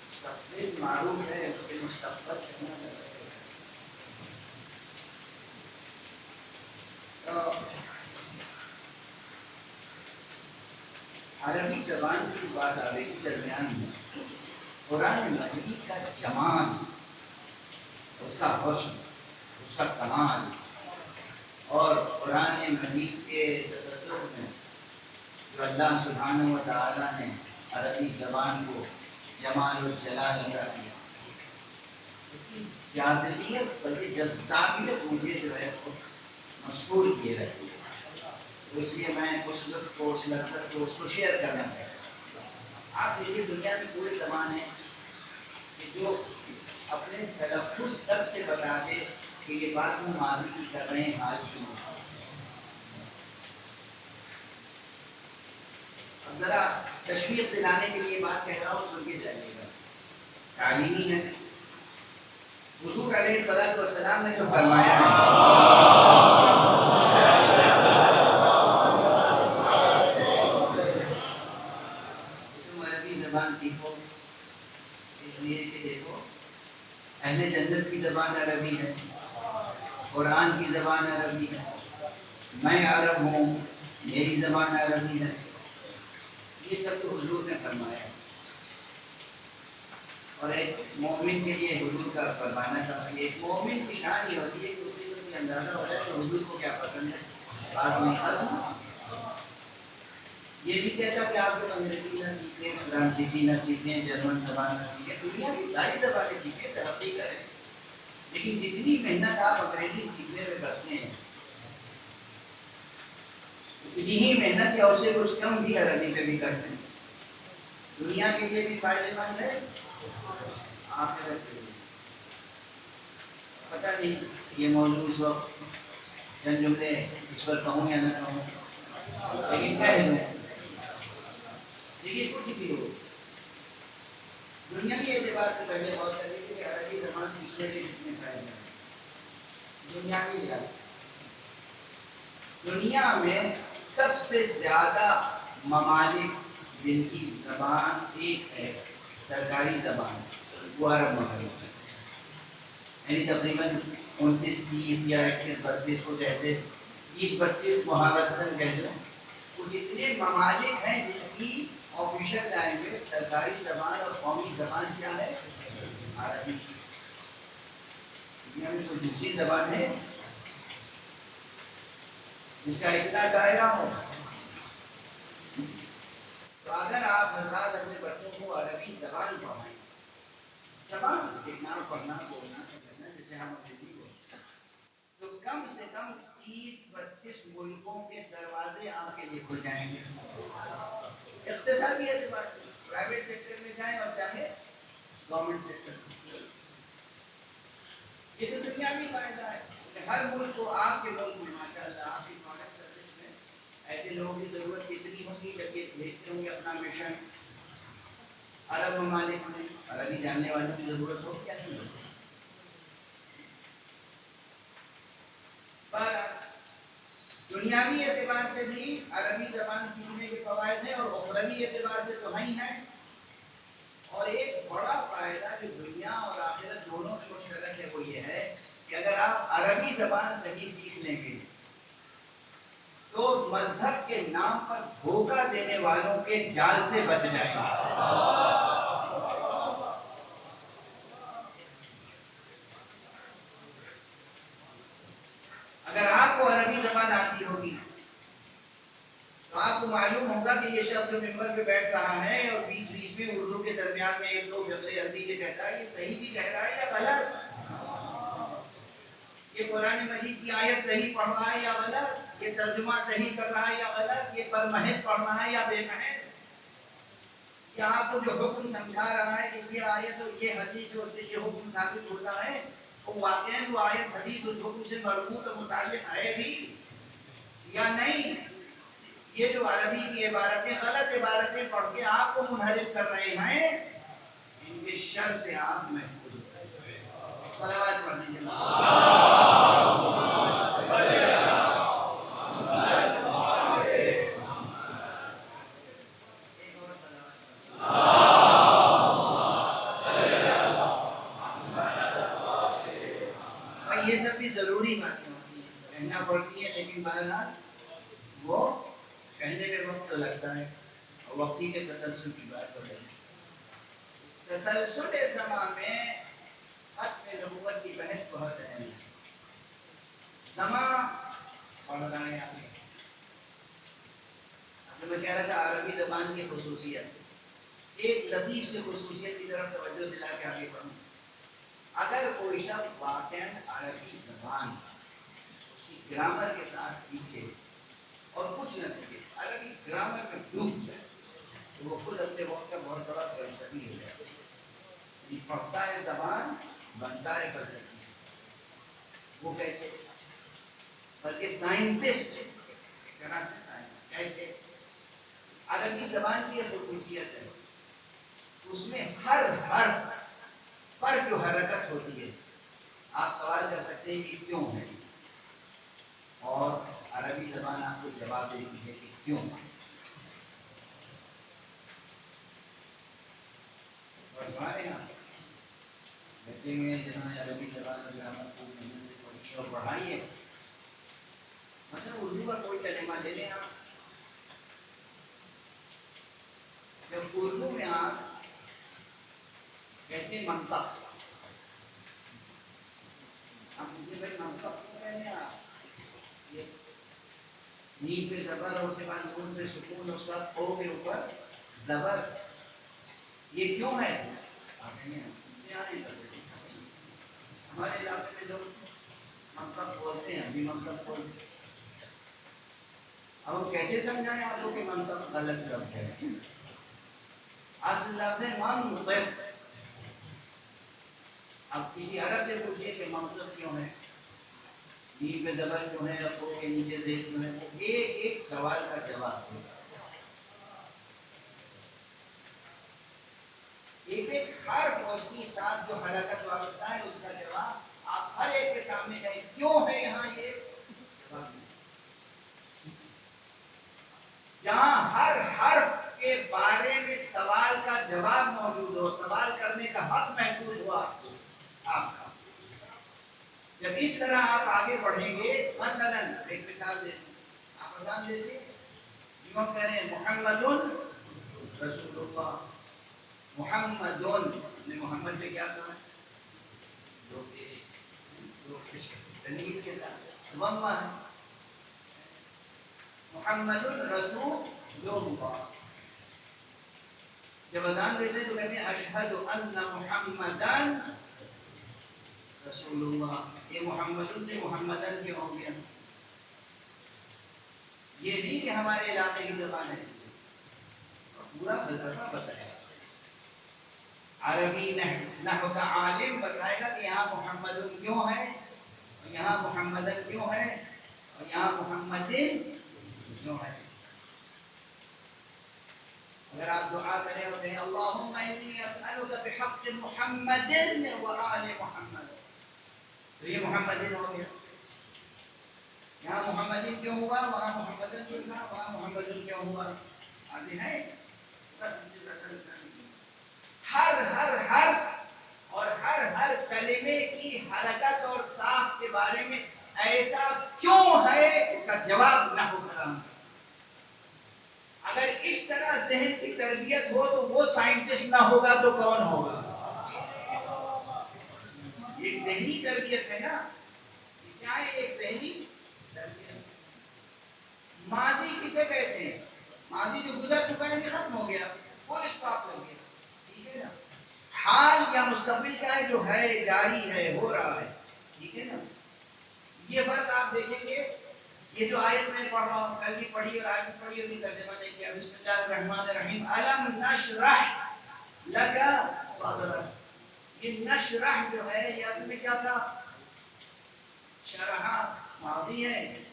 مستقبل معروف ہے، اسے مستقبل کہنا ہے۔ عربی زبان کی بات آ رہی درمیان میں، قرآن مجید کا جمال، اس کا حسن، اس کا کمال، اور قرآن مجید کے تصدق میں جو اللہ سبحانہ و تعالیٰ نے عربی زبان کو جمال و جلال عطا کیا، اس کی جاذبیت بلکہ جذابیت مجھے جو ہے مسحور کیے رہتی ہے۔ تو اس لیے میں اس لطف کو، اس لذت کو، اس کو شیئر کرنا چاہتا ہوں۔ آپ دیکھیے دنیا میں کوئی زبان ہے کہ جو اپنے تلفظ تک سے بتا دے کہ یہ بات ہم ماضی کی کر رہے ہیں، حال کی نہیں۔ اب ذرا تشویق دلانے کے لیے بات کہہ رہا ہوں، سن کے جائیے گا، تعلیمی ہے۔ حضور علیہ الصلوۃ والسلام نے جو فرمایا ہے، سیکھو، اس لیے کہ دیکھو اہل جنت کی زبان عربی ہے، قرآن کی زبان عربی ہے، میں عرب ہوں، میری زبان عربی ہے، یہ سب تو حضور نے فرمایا ہے۔ اور ایک مومن کے لیے حضور کا فرمانا تھا، ایک مومن کی شان یہ ہوتی ہے کہ اسے بس یہ اندازہ ہو جائے کہ حضور کو کیا پسند ہے، بات میں ختم۔ یہ نہیں کہتا کہ آپ لوگ انگریزی نہ سیکھیں، فرانسیسی نہ سیکھیں، جرمن زبان نہ سیکھیں، دنیا کی ساری زبانیں سیکھیں، ترقی کریں، لیکن جتنی محنت آپ انگریزی سیکھنے میں کرتے ہیں اتنی ہی محنت یا اس سے کچھ کم بھی عربی پہ بھی کرتے ہیں۔ دنیا کے لیے بھی فائدے مند ہے، آخرت کے لیے۔ پتہ نہیں یہ موضوع اس وقت چند جملے اس پر کہوں یا نہ کہوں، لیکن کہہ دوں، دیکھیے کچھ بھی ہو، دنیاوی اعتبار سے پہلے غور کر لیجیے کہ عربی زبان سیکھنے کے کتنے فائدے ہیں۔ دنیاوی لحاظ، دنیا میں سب سے زیادہ ممالک جن کی زبان ایک ہے، سرکاری زبان، وہ عرب ممالک ہے، یعنی تقریباً 29، 30 یا 21، 32 کو جیسے 30، 32 محاورتاً کہہ لیں، کچھ اتنے ممالک ہیں جن کی آفیشیل لینگویج، سرکاری زبان اور قومی زبان کیا ہے؟ عربی۔ دنیا میں کوئی دوسری زبان ہے جس کا اتنا دائرہ ہو؟ تو اگر آپ حضرات اپنے بچوں کو عربی زبان پڑھائیں، زبان لکھنا، پڑھنا، بولنا، سمجھنا، جیسے ہم انگریزی بولتے ہیں، تو کم سے کم 30-32 ملکوں کے دروازے آپ کے لیے کھل جائیں گے، اقتصادی اعتبار سے، پرائیویٹ سیکٹر میں جائیں اور چاہے گورنمنٹ سیکٹر میں۔ یہ تو دنیاوی فائدہ ہے کہ ہر ملک کو، آپ کے ملک میں ماشاءاللہ آپ کی فارن سروس میں ایسے لوگوں کی ضرورت کتنی ہوگی جب یہ بھیجتے ہوں گے اپنا مشن عرب ممالک میں، عربی جاننے والوں کی ضرورت ہوگی یا نہیں ہوگی؟ پر دنیاوی اعتبار سے بھی عربی زبان سیکھنے کے فوائد ہیں، اور اخروی اعتبار سے تو ہی ہیں۔ اور ایک بڑا فائدہ جو دنیا اور آخرت دونوں میں مشترک ہے وہ یہ ہے کہ اگر آپ عربی زبان صحیح سیکھ لیں گے تو مذہب کے نام پر دھوکہ دینے والوں کے جال سے بچ جائیں گے۔ رہا ہے اور بیچ بیچ میں اردو کے درمیان میں ایک دو فقرے عربی کے کہتا ہے، یہ صحیح بھی کہہ رہا ہے یا غلط؟ یہ قرآن مجید کی آیت صحیح پڑھ رہا ہے یا غلط؟ یہ ترجمہ صحیح کر رہا ہے یا غلط؟ یہ برمحل پڑھ رہا ہے یا بے محل؟ یا آپ کو جو حکم سمجھا رہا ہے کہ یہ آیت اور یہ حدیث جو سے یہ حکم ثابت ہوتا ہے، وہ واقعاً وہ آیت حدیث اس حکم سے مربوط اور متعلق ہے بھی یا نہیں؟ یہ جو عربی کی عبارتیں غلط عبارتیں پڑھ کے آپ کو منحرف کر رہے ہیں، ان کے شر سے آپ محفوظ ہو۔ صلوات پڑھ دیجیے۔ یہ سب بھی ضروری باتیں ہوتی ہیں، کہنا پڑتی ہے، لیکن بہرحال وہ کہنے میں وقت تو لگتا ہے، اور وقتی کے تسلسل کی بات ہو رہی ہے۔ تسلسل زمان میں ختم نبوت کی بحث بہت اہم ہے۔ زمان پڑھ رہا ہے آپ میں کہہ رہا تھا عربی زبان کی خصوصیت، ایک لطیف سے خصوصیت کی طرف توجہ دلا کے آگے بڑھوں۔ اگر کوئی شخص واقعاً عربی زبان اس کی گرامر کے ساتھ سیکھے اور کچھ نہ سیکھے، عربی گرامر میں ڈوب جائے تو وہ خود اپنے وقت کا بہت بڑا فلسفی ہو جائے گا۔ پڑھتا ہے زبان، بنتا ہے فلسفی۔ وہ کیسے؟ بلکہ سائنٹسٹ، ایک طرح سے سائنس۔ کیسے؟ عربی زبان کی ایک خصوصیت ہے، اس میں ہر حرف پر جو حرکت ہوتی ہے، آپ سوال کر سکتے ہیں کہ کیوں ہے، اور عربی زبان آپ کو جواب دیتی ہے کہ کیوں۔ اور ہمارے یہاں بیٹھے ہوئے جنہوں نے عربی زبان اور گرامر کو محنت سے پڑھی اور پڑھائی ہے، مثلا اردو کا کوئی کلمہ لے لیں آپ، جب اردو میں آپ کہتے ہیں منطق، آپ مجھے بھائی منطق کیوں کہہ رہے ہیں آپ؟ یہ نیم پہ زبر اور اس کے بعد نون پہ سکون اور اس کے بعد او کے اوپر زبر، یہ کیوں ہے؟ آپ کہیں ہمارے علاقے میں لوگ منطق بولتے ہیں، بھی منطق بولتے ہیں۔ اب ہم کیسے سمجھائیں آپ کو کہ منطق غلط لفظ ہے؟ اصل لفظ ہے منطق۔ اب کسی عرب سے پوچھئے کہ منطق کیوں ہے، نیم پہ زبر کیوں ہے اور او کے نیچے زید کیوں ہے، وہ ایک ایک سوال کا جواب دے۔ ایک ایک حرف اور اس کے ساتھ جو حرکت وابستہ ہے اس کا جواب آپ ہر ایک کے سامنے کہیں کیوں ہے یہاں یہ جواب دیں۔ جہاں ہر حرف کے بارے میں سوال کا جواب موجود ہو، سوال کرنے کا حق محفوظ ہو آپ کو، آپ کا، جب اس طرح آپ آگے بڑھیں گے، مثلا ایک مثال دیں، آپ اذان دیتے یوں کہہ رہے ہیں محمد رسول اللہ، محمد نے محمد پہ کیا کہا؟ دو تنوین کے ساتھ ضمہ ہے، محمد رسول اللہ۔ جب اذان دیتے ہیں تو کہتے ہیں اشہد ان محمدن رسول اللہ۔ یہ محمد سے محمدن کیوں ہو گیا؟ یہ نہیں کہ ہمارے علاقے کی زبان ہے، پورا فلسفہ بتائے گا، عربی نحو کا عالم بتائے گا کہ یہاں محمد کیوں ہے، اور یہاں محمدن کیوں ہے، اور یہاں محمدن کیوں ہے۔ اگر آپ دعا کریں اور کہیں اللہم انی اسألک بحق محمد و آل محمد، تو یہ محمدن ہو گیا۔ یہاں محمدن کیوں ہوا، وہاں محمدن کیوں ہوا، وہاں محمدن کیوں ہوا، واضح ہے؟ بس اس سے زیادہ نشانی نہیں۔ ہر حرف اور ہر کلمے کی حرکت اور ساخت کے بارے میں ایسا کیوں ہے، اس کا جواب نحو کرام۔ اگر اس طرح ذہن کی تربیت ہو تو وہ سائنٹسٹ نہ ہوگا تو کون ہوگا؟ ایک ذہنی تربیت ہے نا، یہ کیا ہے؟ ایک ذہنی تربیت۔ ماضی کسے کہتے ہیں؟ ماضی جو گزر چکا ہے کہ ختم ہو گیا، فل اسٹاپ لگ گیا. ٹھیک ہے نا. حال یا مستقبل کا ہے جو ہے, جاری ہے, ہو رہا ہے. ٹھیک ہے نا. یہ فرق آپ دیکھیں گے. یہ جو آیت میں پڑھ رہا ہوں, کل بھی پڑھی اور آج بھی پڑھی اور بھی ترجمہ نے کیا. بسم اللہ الرحمن الرحیم. الم نشرح لک صدرک. یہ نشرح جو ہے یہ اصل میں کیا تھا؟ شرح ماضی ہے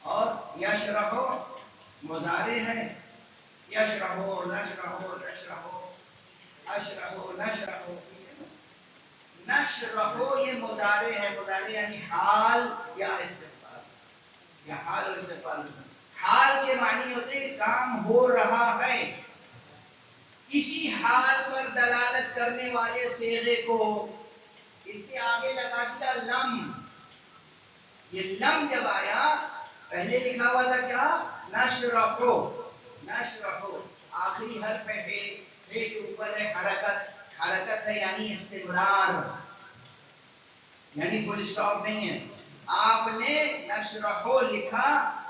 اور یشرح مضارع ہے. یشرح نشرح تشرح اشرح نشرح. نشرح یہ مضارع ہے. مضارع یعنی حال یا استقبال, یا حال اور استقبال. حال کے معنی ہوتے ہیں کام ہو رہا ہے. اسی حال پر دلالت کرنے والے صیغے کو اس کے آگے لگا دیا لم. یہ لم جب آیا, پہلے لکھا ہوا تھا کیا؟ نشرحو. نشرحو آخری حرف ہے, ہے کے اوپر ہے حرکت. حرکت ہے یعنی استمرار, یعنی فل اسٹاپ نہیں ہے. آپ نے نشرحو لکھا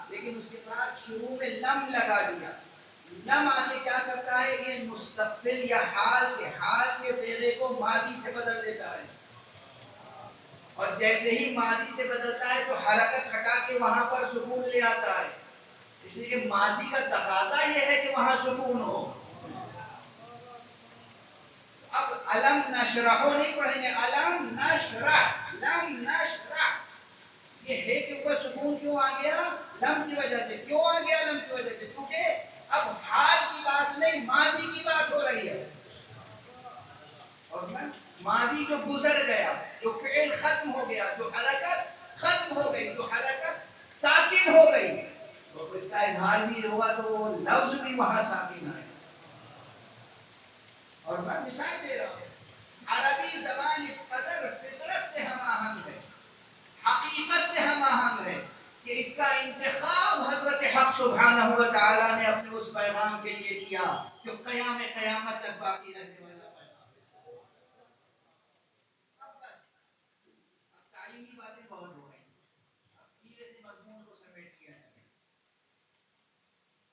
لیکن اس کے بعد شروع میں لم لگا دیا. لم آگے کیا کرتا ہے؟ یہ مستقبل یا حال کے صیغے کو ماضی سے بدل دیتا ہے. اور جیسے ہی ماضی سے بدلتا ہے تو حرکت ہٹا کے وہاں پر سکون لے آتا ہے. اس لیے کہ ماضی کا تقاضا یہ ہے کہ وہاں سکون ہو. اب علم نشرحو نہیں پڑھیں گے, علم نشرح, لم نشرح. یہ ہے کے اوپر سکون کیوں آ گیا؟ لم کی وجہ سے. کیوں آ گیا لم کی وجہ سے؟ کیونکہ اب حال کی بات نہیں, ماضی کی بات ہو رہی ہے. اور ماضی جو گزر گیا, جو فعل ختم ہو گیا, جو حرکت ختم ہو گئی, جو حرکت ساکن ہو گئی, تو اس کا اظہار بھی ہوگا تو وہ لفظ بھی وہاں ساکن ہے. اور میں مثال دے رہا ہوں, عربی زبان اس قدر فطرت سے ہم آہنگ ہے, حقیقت سے ہم آہنگ ہے کہ اس کا انتخاب حضرت حق سبحانہ و تعالی نے اپنے اس پیغام کے لیے کیا جو قیامت تک باقی رہنے والا پیغام. اب بس اب تعلیمی باتیں بہت ہو گئی, اب دھیرے سے مضمون کو سمیٹ کیا جائے.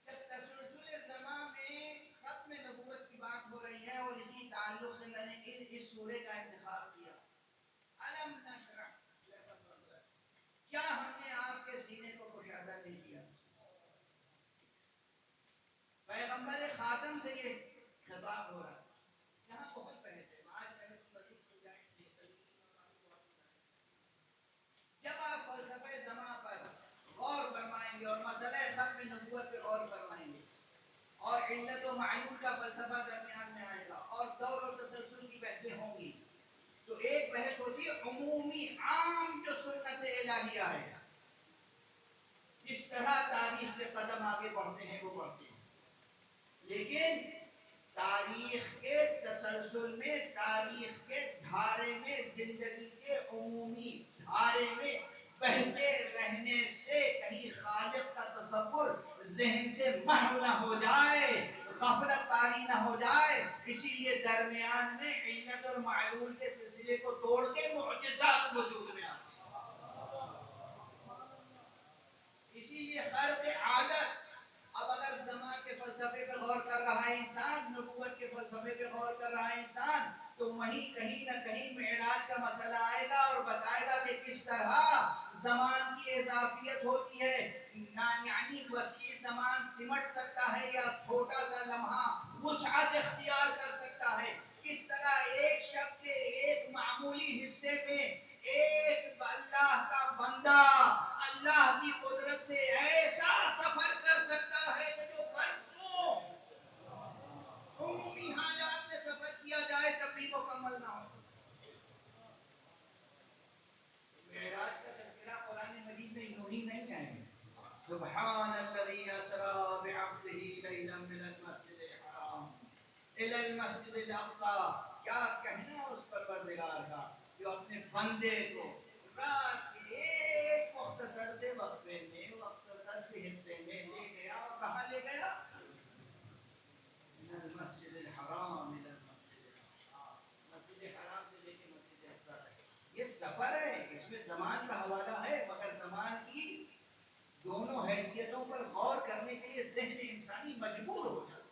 جب تسلسل زمان میں ختم نبوت کی بات ہو رہی ہے اور اسی تعلق سے میں نے اس سورے کا انتخاب کیا. علم نشرح لک صدرک. کیا ہم نے آپ کے سینے کو کشادہ نہیں کیا؟ پیغمبر خاتم سے یہ خطاب ہو رہا ہے. یہاں بہت بحث ہے, آج بحث مزید ہو جائے. جب آپ فلسفہ زمان پر غور فرمائیں گے اور مسئلہ ختم نبوت پہ غور فرمائیں گے اور علت و معلول کا فلسفہ درمیان میں آئے گا اور دور و تسلسل کی بحثیں ہوں گی, تو ایک بحث ہوتی ہے عمومی عام جو سنت الہیہ ہے, جس طرح تاریخ کے قدم آگے بڑھتے ہیں وہ بڑھتے ہیں. لیکن تاریخ کے تسلسل میں, تاریخ کے دھارے میں, زندگی کے عمومی دھارے میں بہتے رہنے سے کہیں خالق کا تصور ذہن سے محو نہ ہو جائے, غفلت طاری نہ ہو جائے. اسی لیے درمیان میں علت اور معلول کے سلسلے کو توڑ کے معجزات وجود میں آتے ہیں. اسی لیے خرق عادت. اب اگر زمان کے فلسفے پہ غور کر رہا ہے انسان, نبوت کے فلسفے پہ غور کر رہا ہے انسان, تو وہیں کہیں نہ کہیں معراج کا مسئلہ آئے گا اور بتائے گا کہ کس طرح زمان کی اضافیت ہوتی ہے. یعنی وسیع زمان سمٹ سکتا ہے یا چھوٹا سا لمحہ وسعت اختیار کر سکتا ہے. کس طرح ایک شب کے ایک معمولی حصے میں ایک اللہ کا بندہ اللہ کی قدرت سے ایسا سفر کر سکتا ہے کہ جو برسوں عمومی حالات میں سفر کیا جائے تب بھی مکمل نہ ہو. معراج کا تذکرہ قرآن مجید میں یوں ہی نہیں ہے. سبحان الذی اسری بعبدہ لیلا من المسجد الحرام الی المسجد الاقصی. کیا کہنا اس پروردگار کا جو اپنے بندے کو رات کے ایک مختصر سے وقفے میں, مختصر سے حصے میں لے گیا. اور کہاں لے گیا؟ من المسجد الحرام الی المسجد الاقصی. مسجد حرام سے لے کے مسجد اقصی تک یہ سفر ہے. اس میں زمان کا حوالہ ہے, مگر زمان کی دونوں حیثیتوں پر غور کرنے کے لیے ذہن انسانی مجبور ہو جاتا ہے.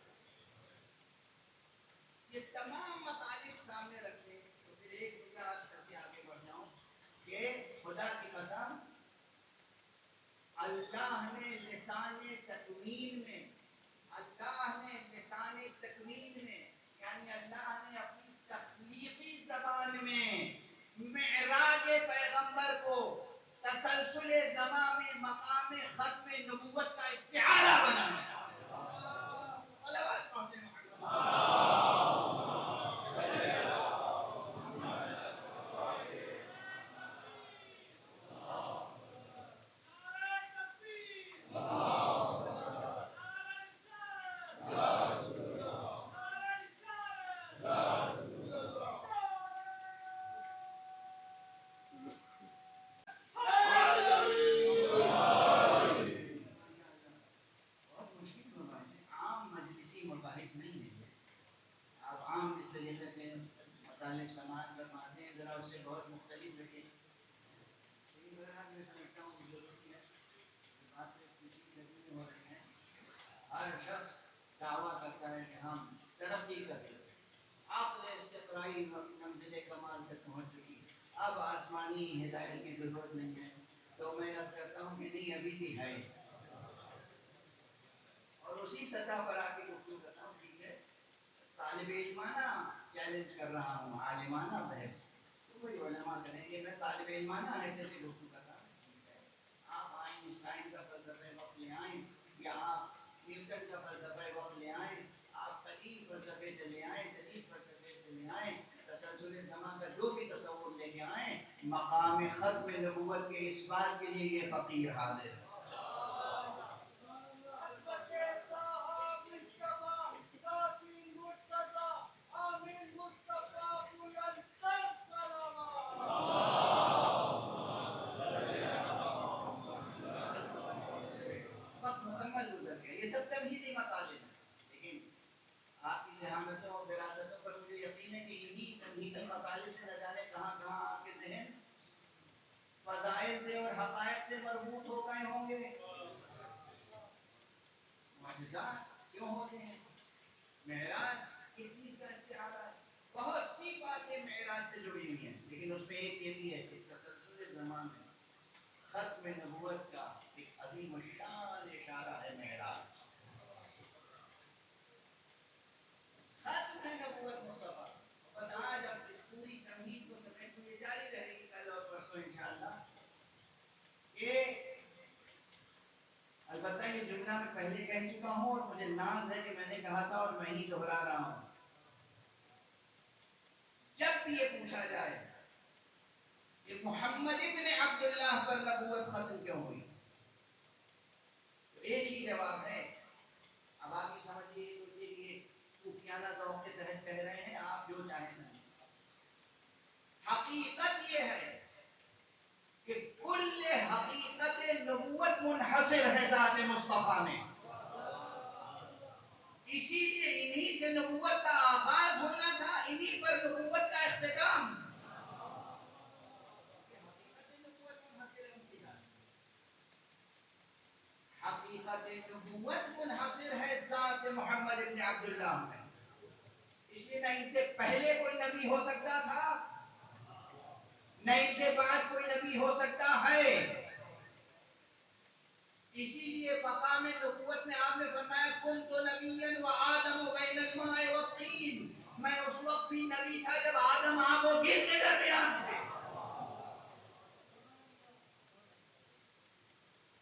مطالب سامنے رکھتے تو پھر ایک جملہ عرض کر کے آگے بڑھ جاؤں کہ خدا کی قسم اللہ نے لسان تکوین میں یعنی اللہ نے اپنی تخلیقی زبان میں معراج پیغمبر کو تسلسل زمان میں مقام ختم نبوت کا استعارہ بنایا. صلوات پڑھتے محمد. مباحث نہیں ہے. آپ عام اس طریقے سے متعلق سماعت فرماتے ہیں ذرا اس سے بہت مختلف رکھیں. میں سمجھتا ہوں کہ ضروری ہے باتیں کسی زمین میں ہو رہی ہیں. ہر شخص دعویٰ کرتا ہے کہ ہم ترقی کر رہے ہیں, عقل استقرائی منزل کمال تک پہنچ چکی ہے, اب آسمانی ہدایت کی ضرورت نہیں ہے. تو میں عرض کرتا ہوں کہ نہیں, ابھی بھی ہے. اور اسی سطح پر آ کے گفتگو کرتا ہوں. ٹھیک ہے, طالب علمانہ چیلنج کر رہا ہوں, عالمانہ بحث تو وہی علماء کریں گے. میں طالب علمانہ ایسے سے گفتگو کر رہا ہوں. ٹھیک ہے, آپ آئنسٹائن کا فلسفہ وقت لے آئیں یا آپ نیوٹن کا فلسفہ وقت لے آئیں, آپ قدیم فلسفے سے لے آئیں, جدید فلسفے سے لے آئیں, تسلسل زمان کا جو بھی تصور لے کے آئیں, مقام ختم نبوت کے اس بات کے لیے یہ فقیر حاضر ہے. یہ سب تمہیدی مطالب ہیں, لیکن آپ کی ذہانتوں اور وراثتوں پر مجھے یقین ہے کہ انہی تمہیدی مطالب سے نہ جانے کہاں کہاں آپ کے ذہن فضائل سے اور حقائق سے مربوط ہو گئے ہوں گے. معجزات کیوں ہوتے ہیں؟ معراج کس چیز کا استعارہ ہے؟ بہت سی باتیں معراج سے جڑی ہوئی ہیں, لیکن اس میں ایک یہ بھی ہے کہ تسلسل زمان میں ختم نبوت کا ایک عظیم الشان اشارہ ہے معراج. ختم نبوت مصطفیٰ. بس آج اب اس پوری تمہید کو سمیٹ میں جاری رہے گی کل اور پرسوں انشاءاللہ. یہ البتہ یہ جملہ میں پہلے کہہ چکا ہوں اور مجھے ناز ہے کہ میں نے کہا تھا اور میں ہی دہرا رہا ہوں. جب بھی یہ پوچھا جائے کہ محمد ابن عبداللہ پر نبوت ختم کیوں ہوئی, تو ایک ہی جواب ہے. اب آپ یہ سمجھیے, سوچیے کہ یہ صوفیانہ ذوق کے تحت کہہ رہے ہیں, آپ جو چاہیں سمجھیں. حقیقت یہ ہے کہ کل حقیقت نبوت منحصر ہے ذات مصطفیٰ میں. اسی لیے انہی سے نبوت کا آغاز ہونا تھا, انہی پر نبوت کا اختتام. حقیقت نبوت منحصر ہے ذات محمد ابن عبداللہ میں. اس لیے نہ ان سے پہلے کوئی نبی ہو سکتا تھا, نہ ان کے بعد کوئی نبی ہو سکتا ہے. اسی لیے مقام نبوت میں آپ نے فرمایا کنت نبیا وآدم بین الماء والطین, میں اس وقت بھی نبی تھا جب آدم آب و گل کے درمیان تھے.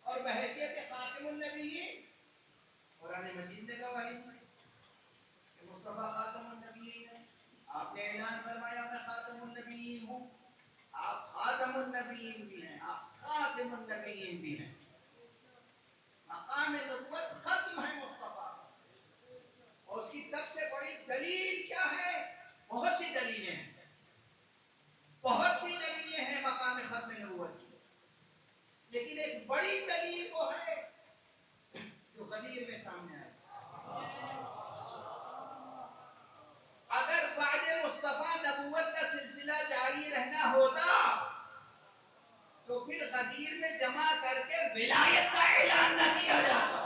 اور بحیثیت خاتم النبیین قرآن مجید نے گواہی دی کہ مصطفیٰ خاتم النبیین ہے. آپ نے اعلان فرمایا میں خاتم النبیین ہوں. آپ خاتم النبیین بھی ہیں, آپ خاتم النبیین بھی ہیں. مقام نبوت ختم ہے مصطفیٰ. اور اس کی سب سے بڑی دلیل کیا ہے؟ بہت سی دلیلیں ہیں, بہت سی دلیلیں ہیں مقام ختم نبوت کی, لیکن ایک بڑی دلیل وہ ہے جو غدیر میں سامنے آئے. اگر بعد مصطفیٰ نبوت کا سلسلہ جاری رہنا ہوتا تو پھر غدیر میں جمع کر کے ولایت کا اعلان نہ کیا جاتا.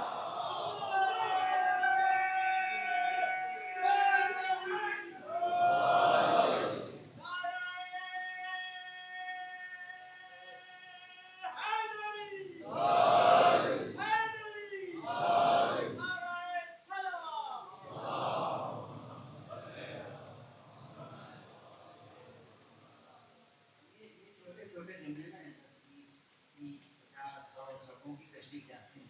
چھوٹے جملے نا 10 20 30 50 100 صفوں کی تشریح چاہتے ہیں،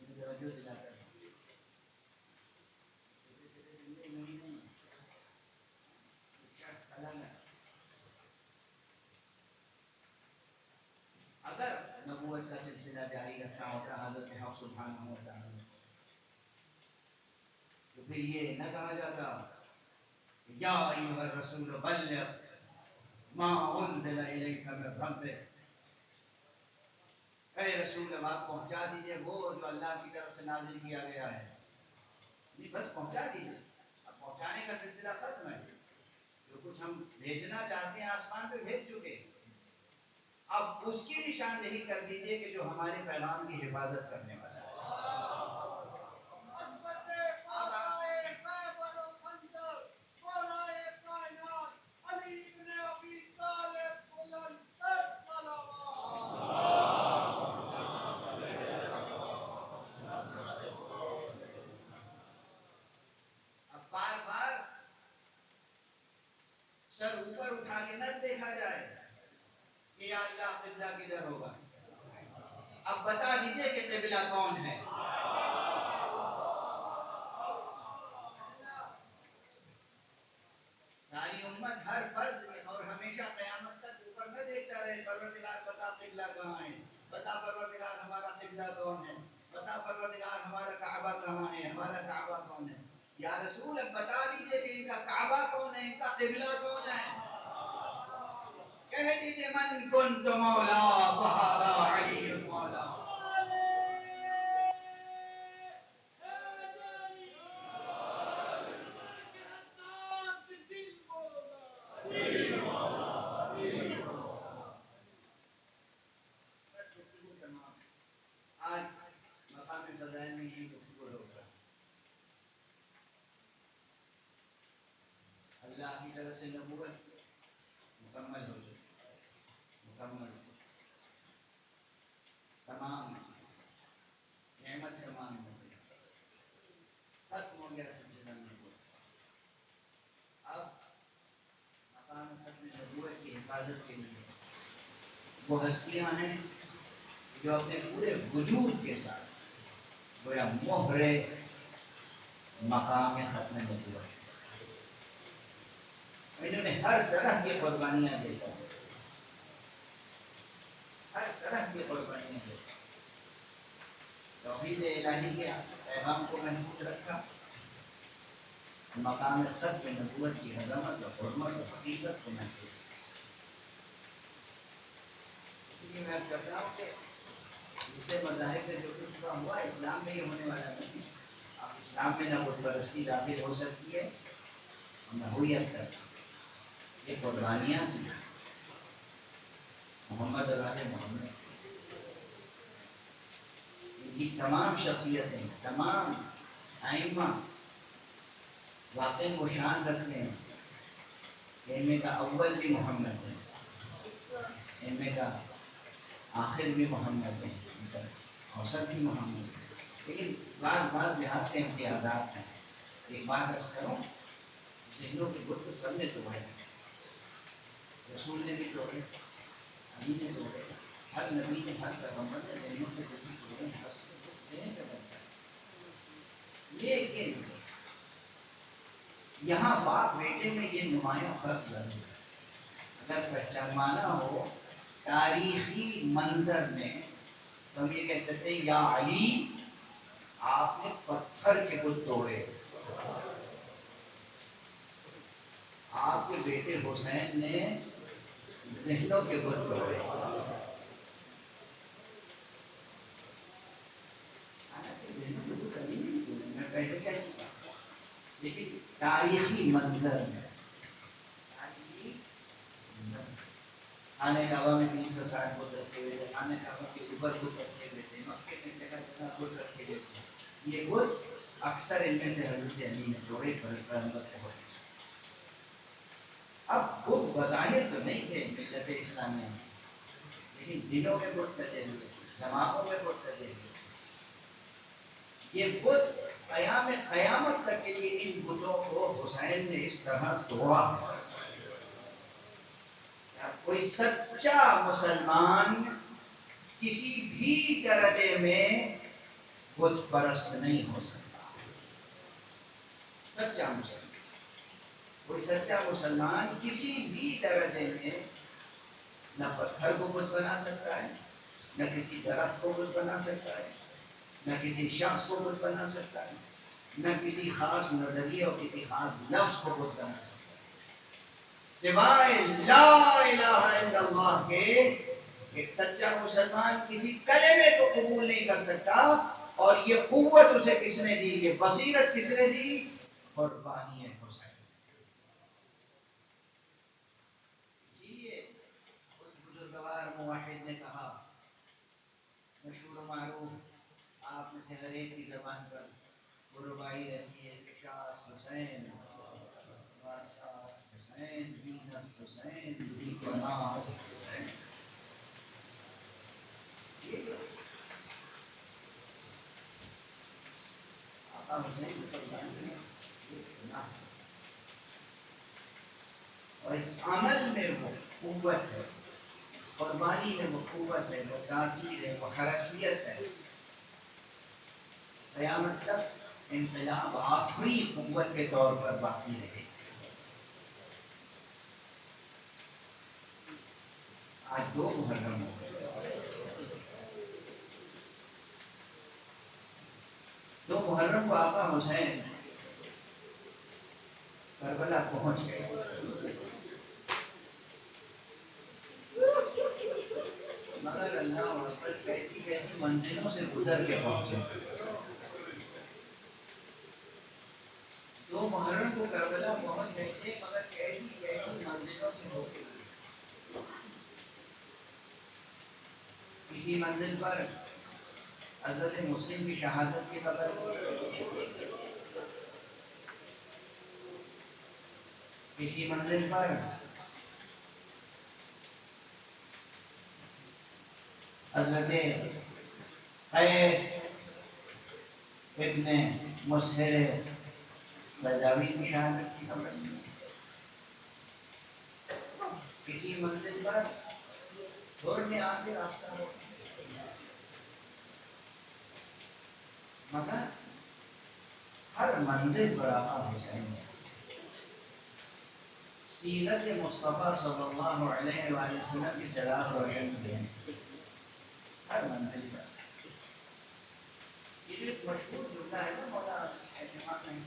مجھے توجہ دلاتا ہے اگر نبوت کا سلسلہ جاری رکھنا ہوتا حضرت حق سبحانہ و تعالی تو پھر یہ نہ کہا جاتا یا ایھا الرسول بلغ ما انزل الیک من ربک، اے رسول اب آپ پہنچا دیجئے وہ جو اللہ کی طرف سے نازل کیا گیا ہے، نہیں بس پہنچا دیجئے، اب پہنچانے کا سلسلہ ختم ہے، جو کچھ ہم بھیجنا چاہتے ہیں آسمان پہ بھیج چکے، اب اس کی نشاندہی کر دیجئے کہ جو ہمارے پیغام کی حفاظت کرنے والا ہے۔ اب بار بار سر اوپر اٹھا کے نہ دیکھا جائے کہ یا اللہ قبلہ کدھر ہوگا، اب بتا دیجئے کہ قبلہ کون ہے۔ ساری امت ہر فرد اور ہمیشہ قیامت تک اوپر نہ دیکھتا رہے پروردگار بتا قبلہ کہاں ہے، بتا پروردگار ہمارا قبلہ کون ہے، بتا پروردگار ہمارا کعبہ کہاں ہے، ہمارا کعبہ کون ہے۔ یا رسول اب بتا دیجئے کہ ان کا کعبہ کون ہے، ان کا قبلہ کون ہے۔ کہہ دیجئے من کنت مولا فہذا علی مولا۔ آج مقام فضائل میں یہ گفتگو ہو رہا ہے، اللہ کی طرف سے نبوت مکمل ہو چکی، مکمل تمام نعمت تمام ہو گئی، ختم ہو گیا سلسلہ نبوت۔ اب مقام ختم نبوت کی حفاظت کے لیے وہ ہستیاں ہیں جو اپنے پورے وجود کے ساتھ گویا مہر مقام ختم نبوت، انہوں نے ہر طرح کی قربانیاں دی، ہر طرح کی قربانیاں دی، توحید الہی کے پیغام کو محفوظ رکھا، مقام ختم نبوت کی عظمت اور حرمت اور حقیقت کو محفوظ رکھا۔ اس لیے میں کرتا ہوں کہ دوسرے مذاہب میں جو کچھ ہوا اسلام میں یہ ہونے والا نہیں ہے۔ اب اسلام میں نہ بت پرستی داخل ہو سکتی ہے اور نہ ہوئیت تک، یہ قربانیاں تھیں محمد اور آل محمد، ان کی تمام شخصیتیں، تمام ائمہ واقعی وہ شان رکھتے ہیں کہ ان میں کا اول بھی محمد ہے، ان میں کا آخر بھی محمد ہے، ان کا اوسط بھی محمد ہے، لیکن بعض لحاظ سے امتیازات ہیں۔ ایک بات عرض کروں، ذہنوں کے بت تو سب نے توڑے، رسول نے بھی توڑے، علی نے توڑے، ہر نبی نے، ہر پیغمبر نے ذہنوں کے بت توڑے، ذہن کا بنتا ہے۔ لیکن یہاں باپ بیٹے میں یہ نمایاں فرق ضرور ہے، اگر پہچانوانا ہو تاریخی منظر میں تو ہم یہ کہہ سکتے ہیں یا علی آپ نے پتھر کے بت توڑے، آپ کے بیٹے حسین نے ذہنوں کے بت توڑے۔ میں پہلے کہہ چکا، لیکن تاریخی منظر میں خانہ کعبہ میں 360 بت رکھے ہوئے تھے، خانہ کعبہ کے اوپر بت رکھے ہوئے تھے، مکے میں جگہ جگہ بت رکھے ہوئے تھے، یہ بت اکثر ان میں سے حضرت علی نے توڑے رحمت سے ہوئے۔ اب بت بظاہر تو نہیں تھے ملت اسلامیہ میں، لیکن دلوں میں بت سجے ہوئے، دماغوں میں بت سجے ہوئے، یہ بت قیامت تک کے لیے ان بتوں کو حسین نے اس طرح توڑا۔ کوئی سچا مسلمان کسی بھی درجے میں بت پرست نہیں ہو سکتا. سچا مسلمان، کوئی سچا مسلمان کسی بھی درجے میں نہ پتھر کو بت بنا سکتا ہے، نہ کسی درخت کو بت بنا سکتا ہے، نہ کسی شخص کو بت بنا سکتا ہے، نہ کسی خاص نظریے اور کسی خاص لفظ کو بت بنا سکتا ہے. سوائے لا الہ الا اللہ کے ایک سچا مسلمان کسی کلمے کو قبول نہیں کر سکتا. اور یہ قوت اسے کس نے دی، یہ بصیرت کس نے دی؟ قربانی حسین. اسی لیے اس بزرگوار موحد نے کہا، مشہور و معروف آپ میں سے ہر ایک کی زبان پر وہ ربائی رہتی ہے، شاست حسین شاست حسین دینست حسین دیکناست حسین. آقا حسین کی قربانی ہے اور اس عمل میں وہ قوت ہے، اس قربانی میں وہ قوت ہے، وہ تاثیر ہے، وہ حرکیت ہے. قیامت تک انقلاب آفری قوت کے طور پر باقی رہے. آج 2 محرم ہو گئے، 2 محرم کو آقا حسین کربلا پہنچ گئے. مگر اللہ اکبر کیسی کیسی منزلوں سے گزر کے پہنچے. 2 محرم کو کربلا پہنچ گئے تھے، مگر کیسی کیسی منزلوں سے ہو کے. کسی منزل پر حضرت مسلم کی شہادت کی خبر، کسی منزل پر حضرت قیس ابن مسہر سیداوی کی شہادت کی خبر، کسی منزل پر چھوڑنے آگے راستہ ہو. مگر ہر منزل پر آقا حسین نے سیرت مصطفیٰ صلی اللہ علیہ وآلہ وسلم کے چراغ روشن کیے ہر منزل پر. یہ جو ایک مشہور جملہ ہے نا مولانا اعتماد نہیں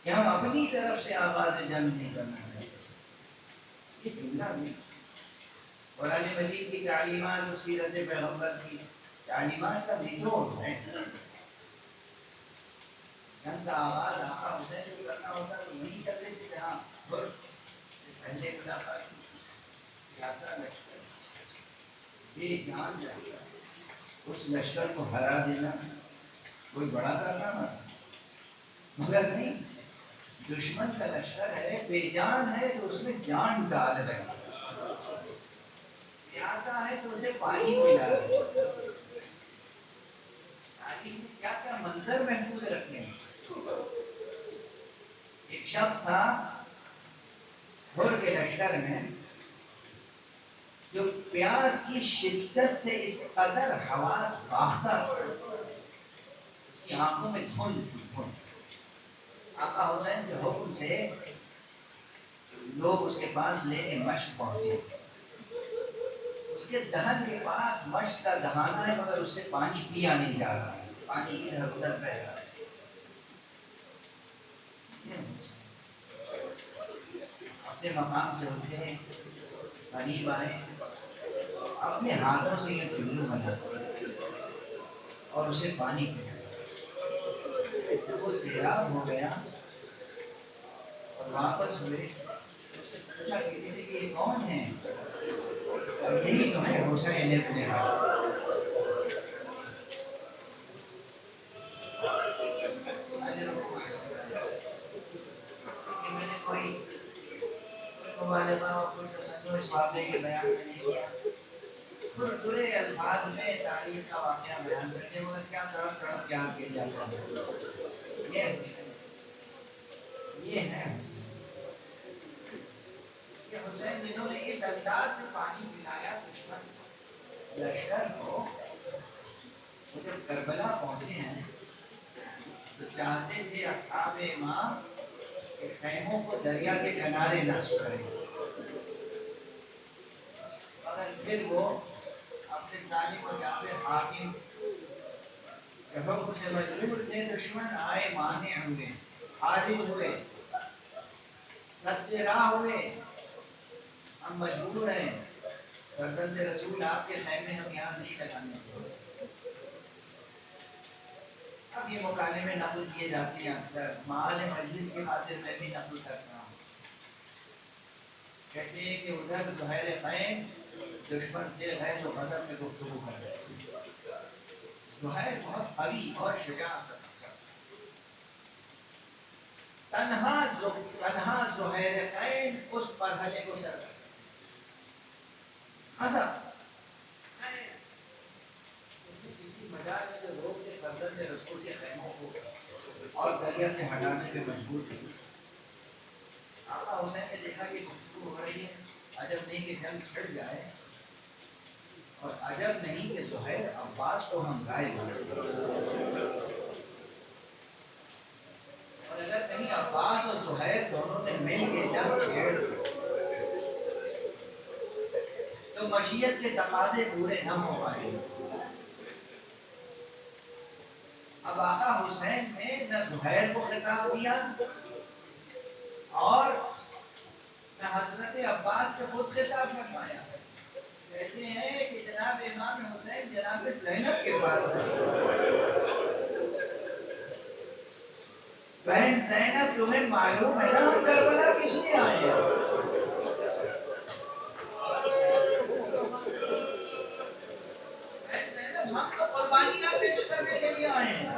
کہ ہم اپنی طرف سے آغاز جنگ نہیں کرنا چاہتے، یہ جملہ بھی قرآن مجید کی تعلیمات و سیرت پیغمبر کی تعلیمات کا نچوڑ ہے. جنگ کا آغاز آقا حسین کو کرنا ہوتا تو وہی کر لیتے جہاں پہلے خلافہ پیاسا لشکر بے جان جاتا، اس لشکر کو ہرا دینا کوئی بڑا کارنامہ تھا. مگر نہیں، دشمن کا لشکر ہے، بے جان ہے تو اس میں جان ڈال رہے ہیں، پیاسا ہے تو اسے پانی پلا رہے ہیں. تاریخ میں کیا کیا منظر محفوظ رکھے ہیں. ایک شخص تھا حر کے لشکر میں جو پیاس کی شدت سے اس قدر حواس باختہ پڑا، اس کی آنکھوں میں دھند تھی. آقا حسین کے حکم سے لوگ اس کے پاس لینے مشق پہنچے. اس کے دہن کے پاس مشق کا دہانہ ہے، مگر اس سے پانی پیا نہیں جا رہا ہے، پانی ادھر ادھر بہ رہا ہے. اپنے مقام سے اٹھے، قریب آئے، اپنے ہاتھوں سے یہ چلو بنا اور اسے پانی پلایا. جب وہ سیراب ہو گیا اور واپس ہوئے، اس نے پوچھا کسی سے کہ یہ کون ہے؟ یہی تو ہے حسین ابن علی. میں نے کوئی مبالغہ اور کوئی تصنع اس واقعے کے بیان میں نہیں کیا، برے الفاظ میں تعریف کا واقعہ بیان کر کے، مگر کیا تڑپ تڑپ کیا کے جاتا ہے. یہ ہے حسین جنہوں نے اس انداز سے پانی پلایا دشمن لشکر کو، وہ جب کربلا پہنچے ہیں تو چاہتے تھے اصحاب امام کہ خیموں کو دریا کے کنارے نصب کریں، مگر پھر وہ اپنے ظالم و جابر حاکم کے حکم سے مجبور تھے، دشمن آئے مانے ہوئے، خارج ہوئے، سد راہ ہوئے، ہم مجبور ہیں فرزند رسول آپ کے خیمے ہم یہاں نہیں لگانے کو۔ اب یہ مکالمے نقل کیے جاتے ہیں اکثر، معال مجلس کی خاطر میں بھی نقل کرتا ہوں۔ کہتے ہیں کہ ادھر زہیر خیم دشمن سے غیظ و غضب میں گفتگو کر رہے ہیں۔ زہیر بہت قوی، بہت شجاع سا تنہا زہیر خیم اس مرحلے کو سر کر سکتے۔ کسی مجال میں جو لوگ کے فرزند رسول کے خیموں کو اور دریا سے ہٹانے پہ مجبور تھے، آقا حسین نے دیکھا کہ گفتگو ہو رہی ہے، عجب نہیں کہ جنگ چھڑ جائے، اور عجب نہیں کہ زہیر عباس کو ہم رائے بنائیں، اور اگر کہیں عباس اور زہیر دونوں نے مل کے جنگ چھیڑ تو مشیت کے تقاضے پورے نہ ہو پائیں۔ اب آقا حسین نے نہ زہیر کو خطاب کیا اور نہ حضرت عباس سے خود خطاب فرمایا۔ کہتے ہیں کہ جناب امام حسین جناب زینب کے پاس بہن زینب تمہیں معلوم ہے نا ہم کربلا کس لیے آئے ہیں؟ بہن زینب ہم تو قربانیاں پیش کرنے کے لیے آئے ہیں۔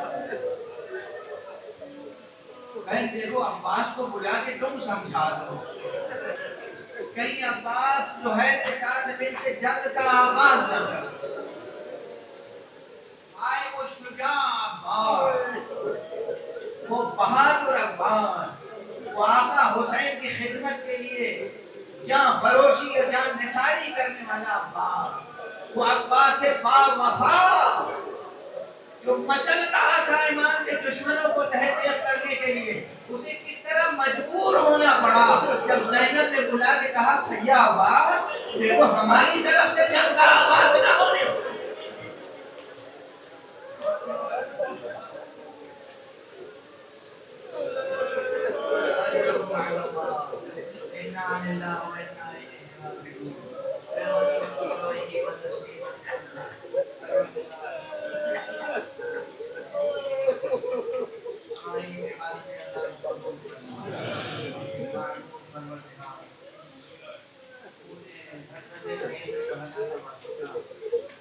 بہن دیکھو عباس کو بلا کے تم سمجھا دو، کہیں عباس زہیر کے ساتھ مل کے جنگ کا آغاز نہ کر۔ آئے وہ شجاع عباس، وہ بہادر عباس، وہ آقا حسین کی خدمت کے لیے جان فروشی اور جان نثاری کرنے والا عباس، وہ عباس با وفا جو مچل رہا تھا امام کے دشمنوں کو تحت کرنے کے لیے، اسے کس طرح مجبور ہونا پڑا جب زینب نے بلا کے کہا بھیا عباس دیکھو ہماری طرف سے جنگ کا آغاز نہ ہونے ہو۔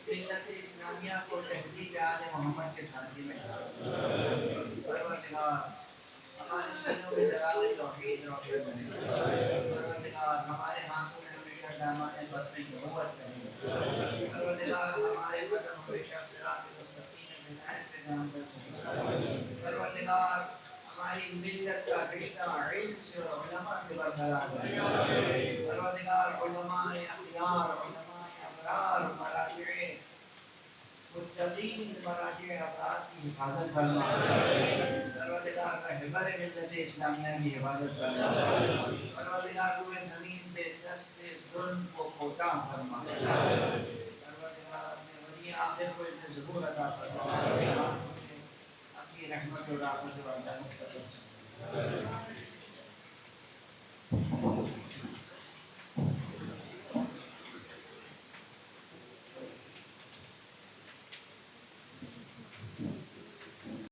ملت اسلامیہ کو تہذیب آل محمد کے سانچے میں پروردگار ہمارے سینوں میں چراغ توحید روشن کرے، پروردگار ہمارے ہاتھوں میں ہمیشہ دامان فتح نبوت رہے، پروردگار ہمارے قدم ہمیشہ صراط مستقیم ہدایت پہ گام رکھے، پروردگار ہماری ملت کا رشتہ علم سے اور علماء سے برقرار رہے، پروردگار علماء اخیار، علماء ابرار، مراجع متقین، مراجع افراد کی حفاظت فرما، پروردگار رہبر ملت اسلامیہ کی حفاظت فرما، پروردگار روئے زمین سے دست ظلم کو کوتاہ فرما، پروردگار اپنے ولی آخر کو اتنے ظہور عطا فرما، اپنی رحمت و رحمت و عدالت کرو۔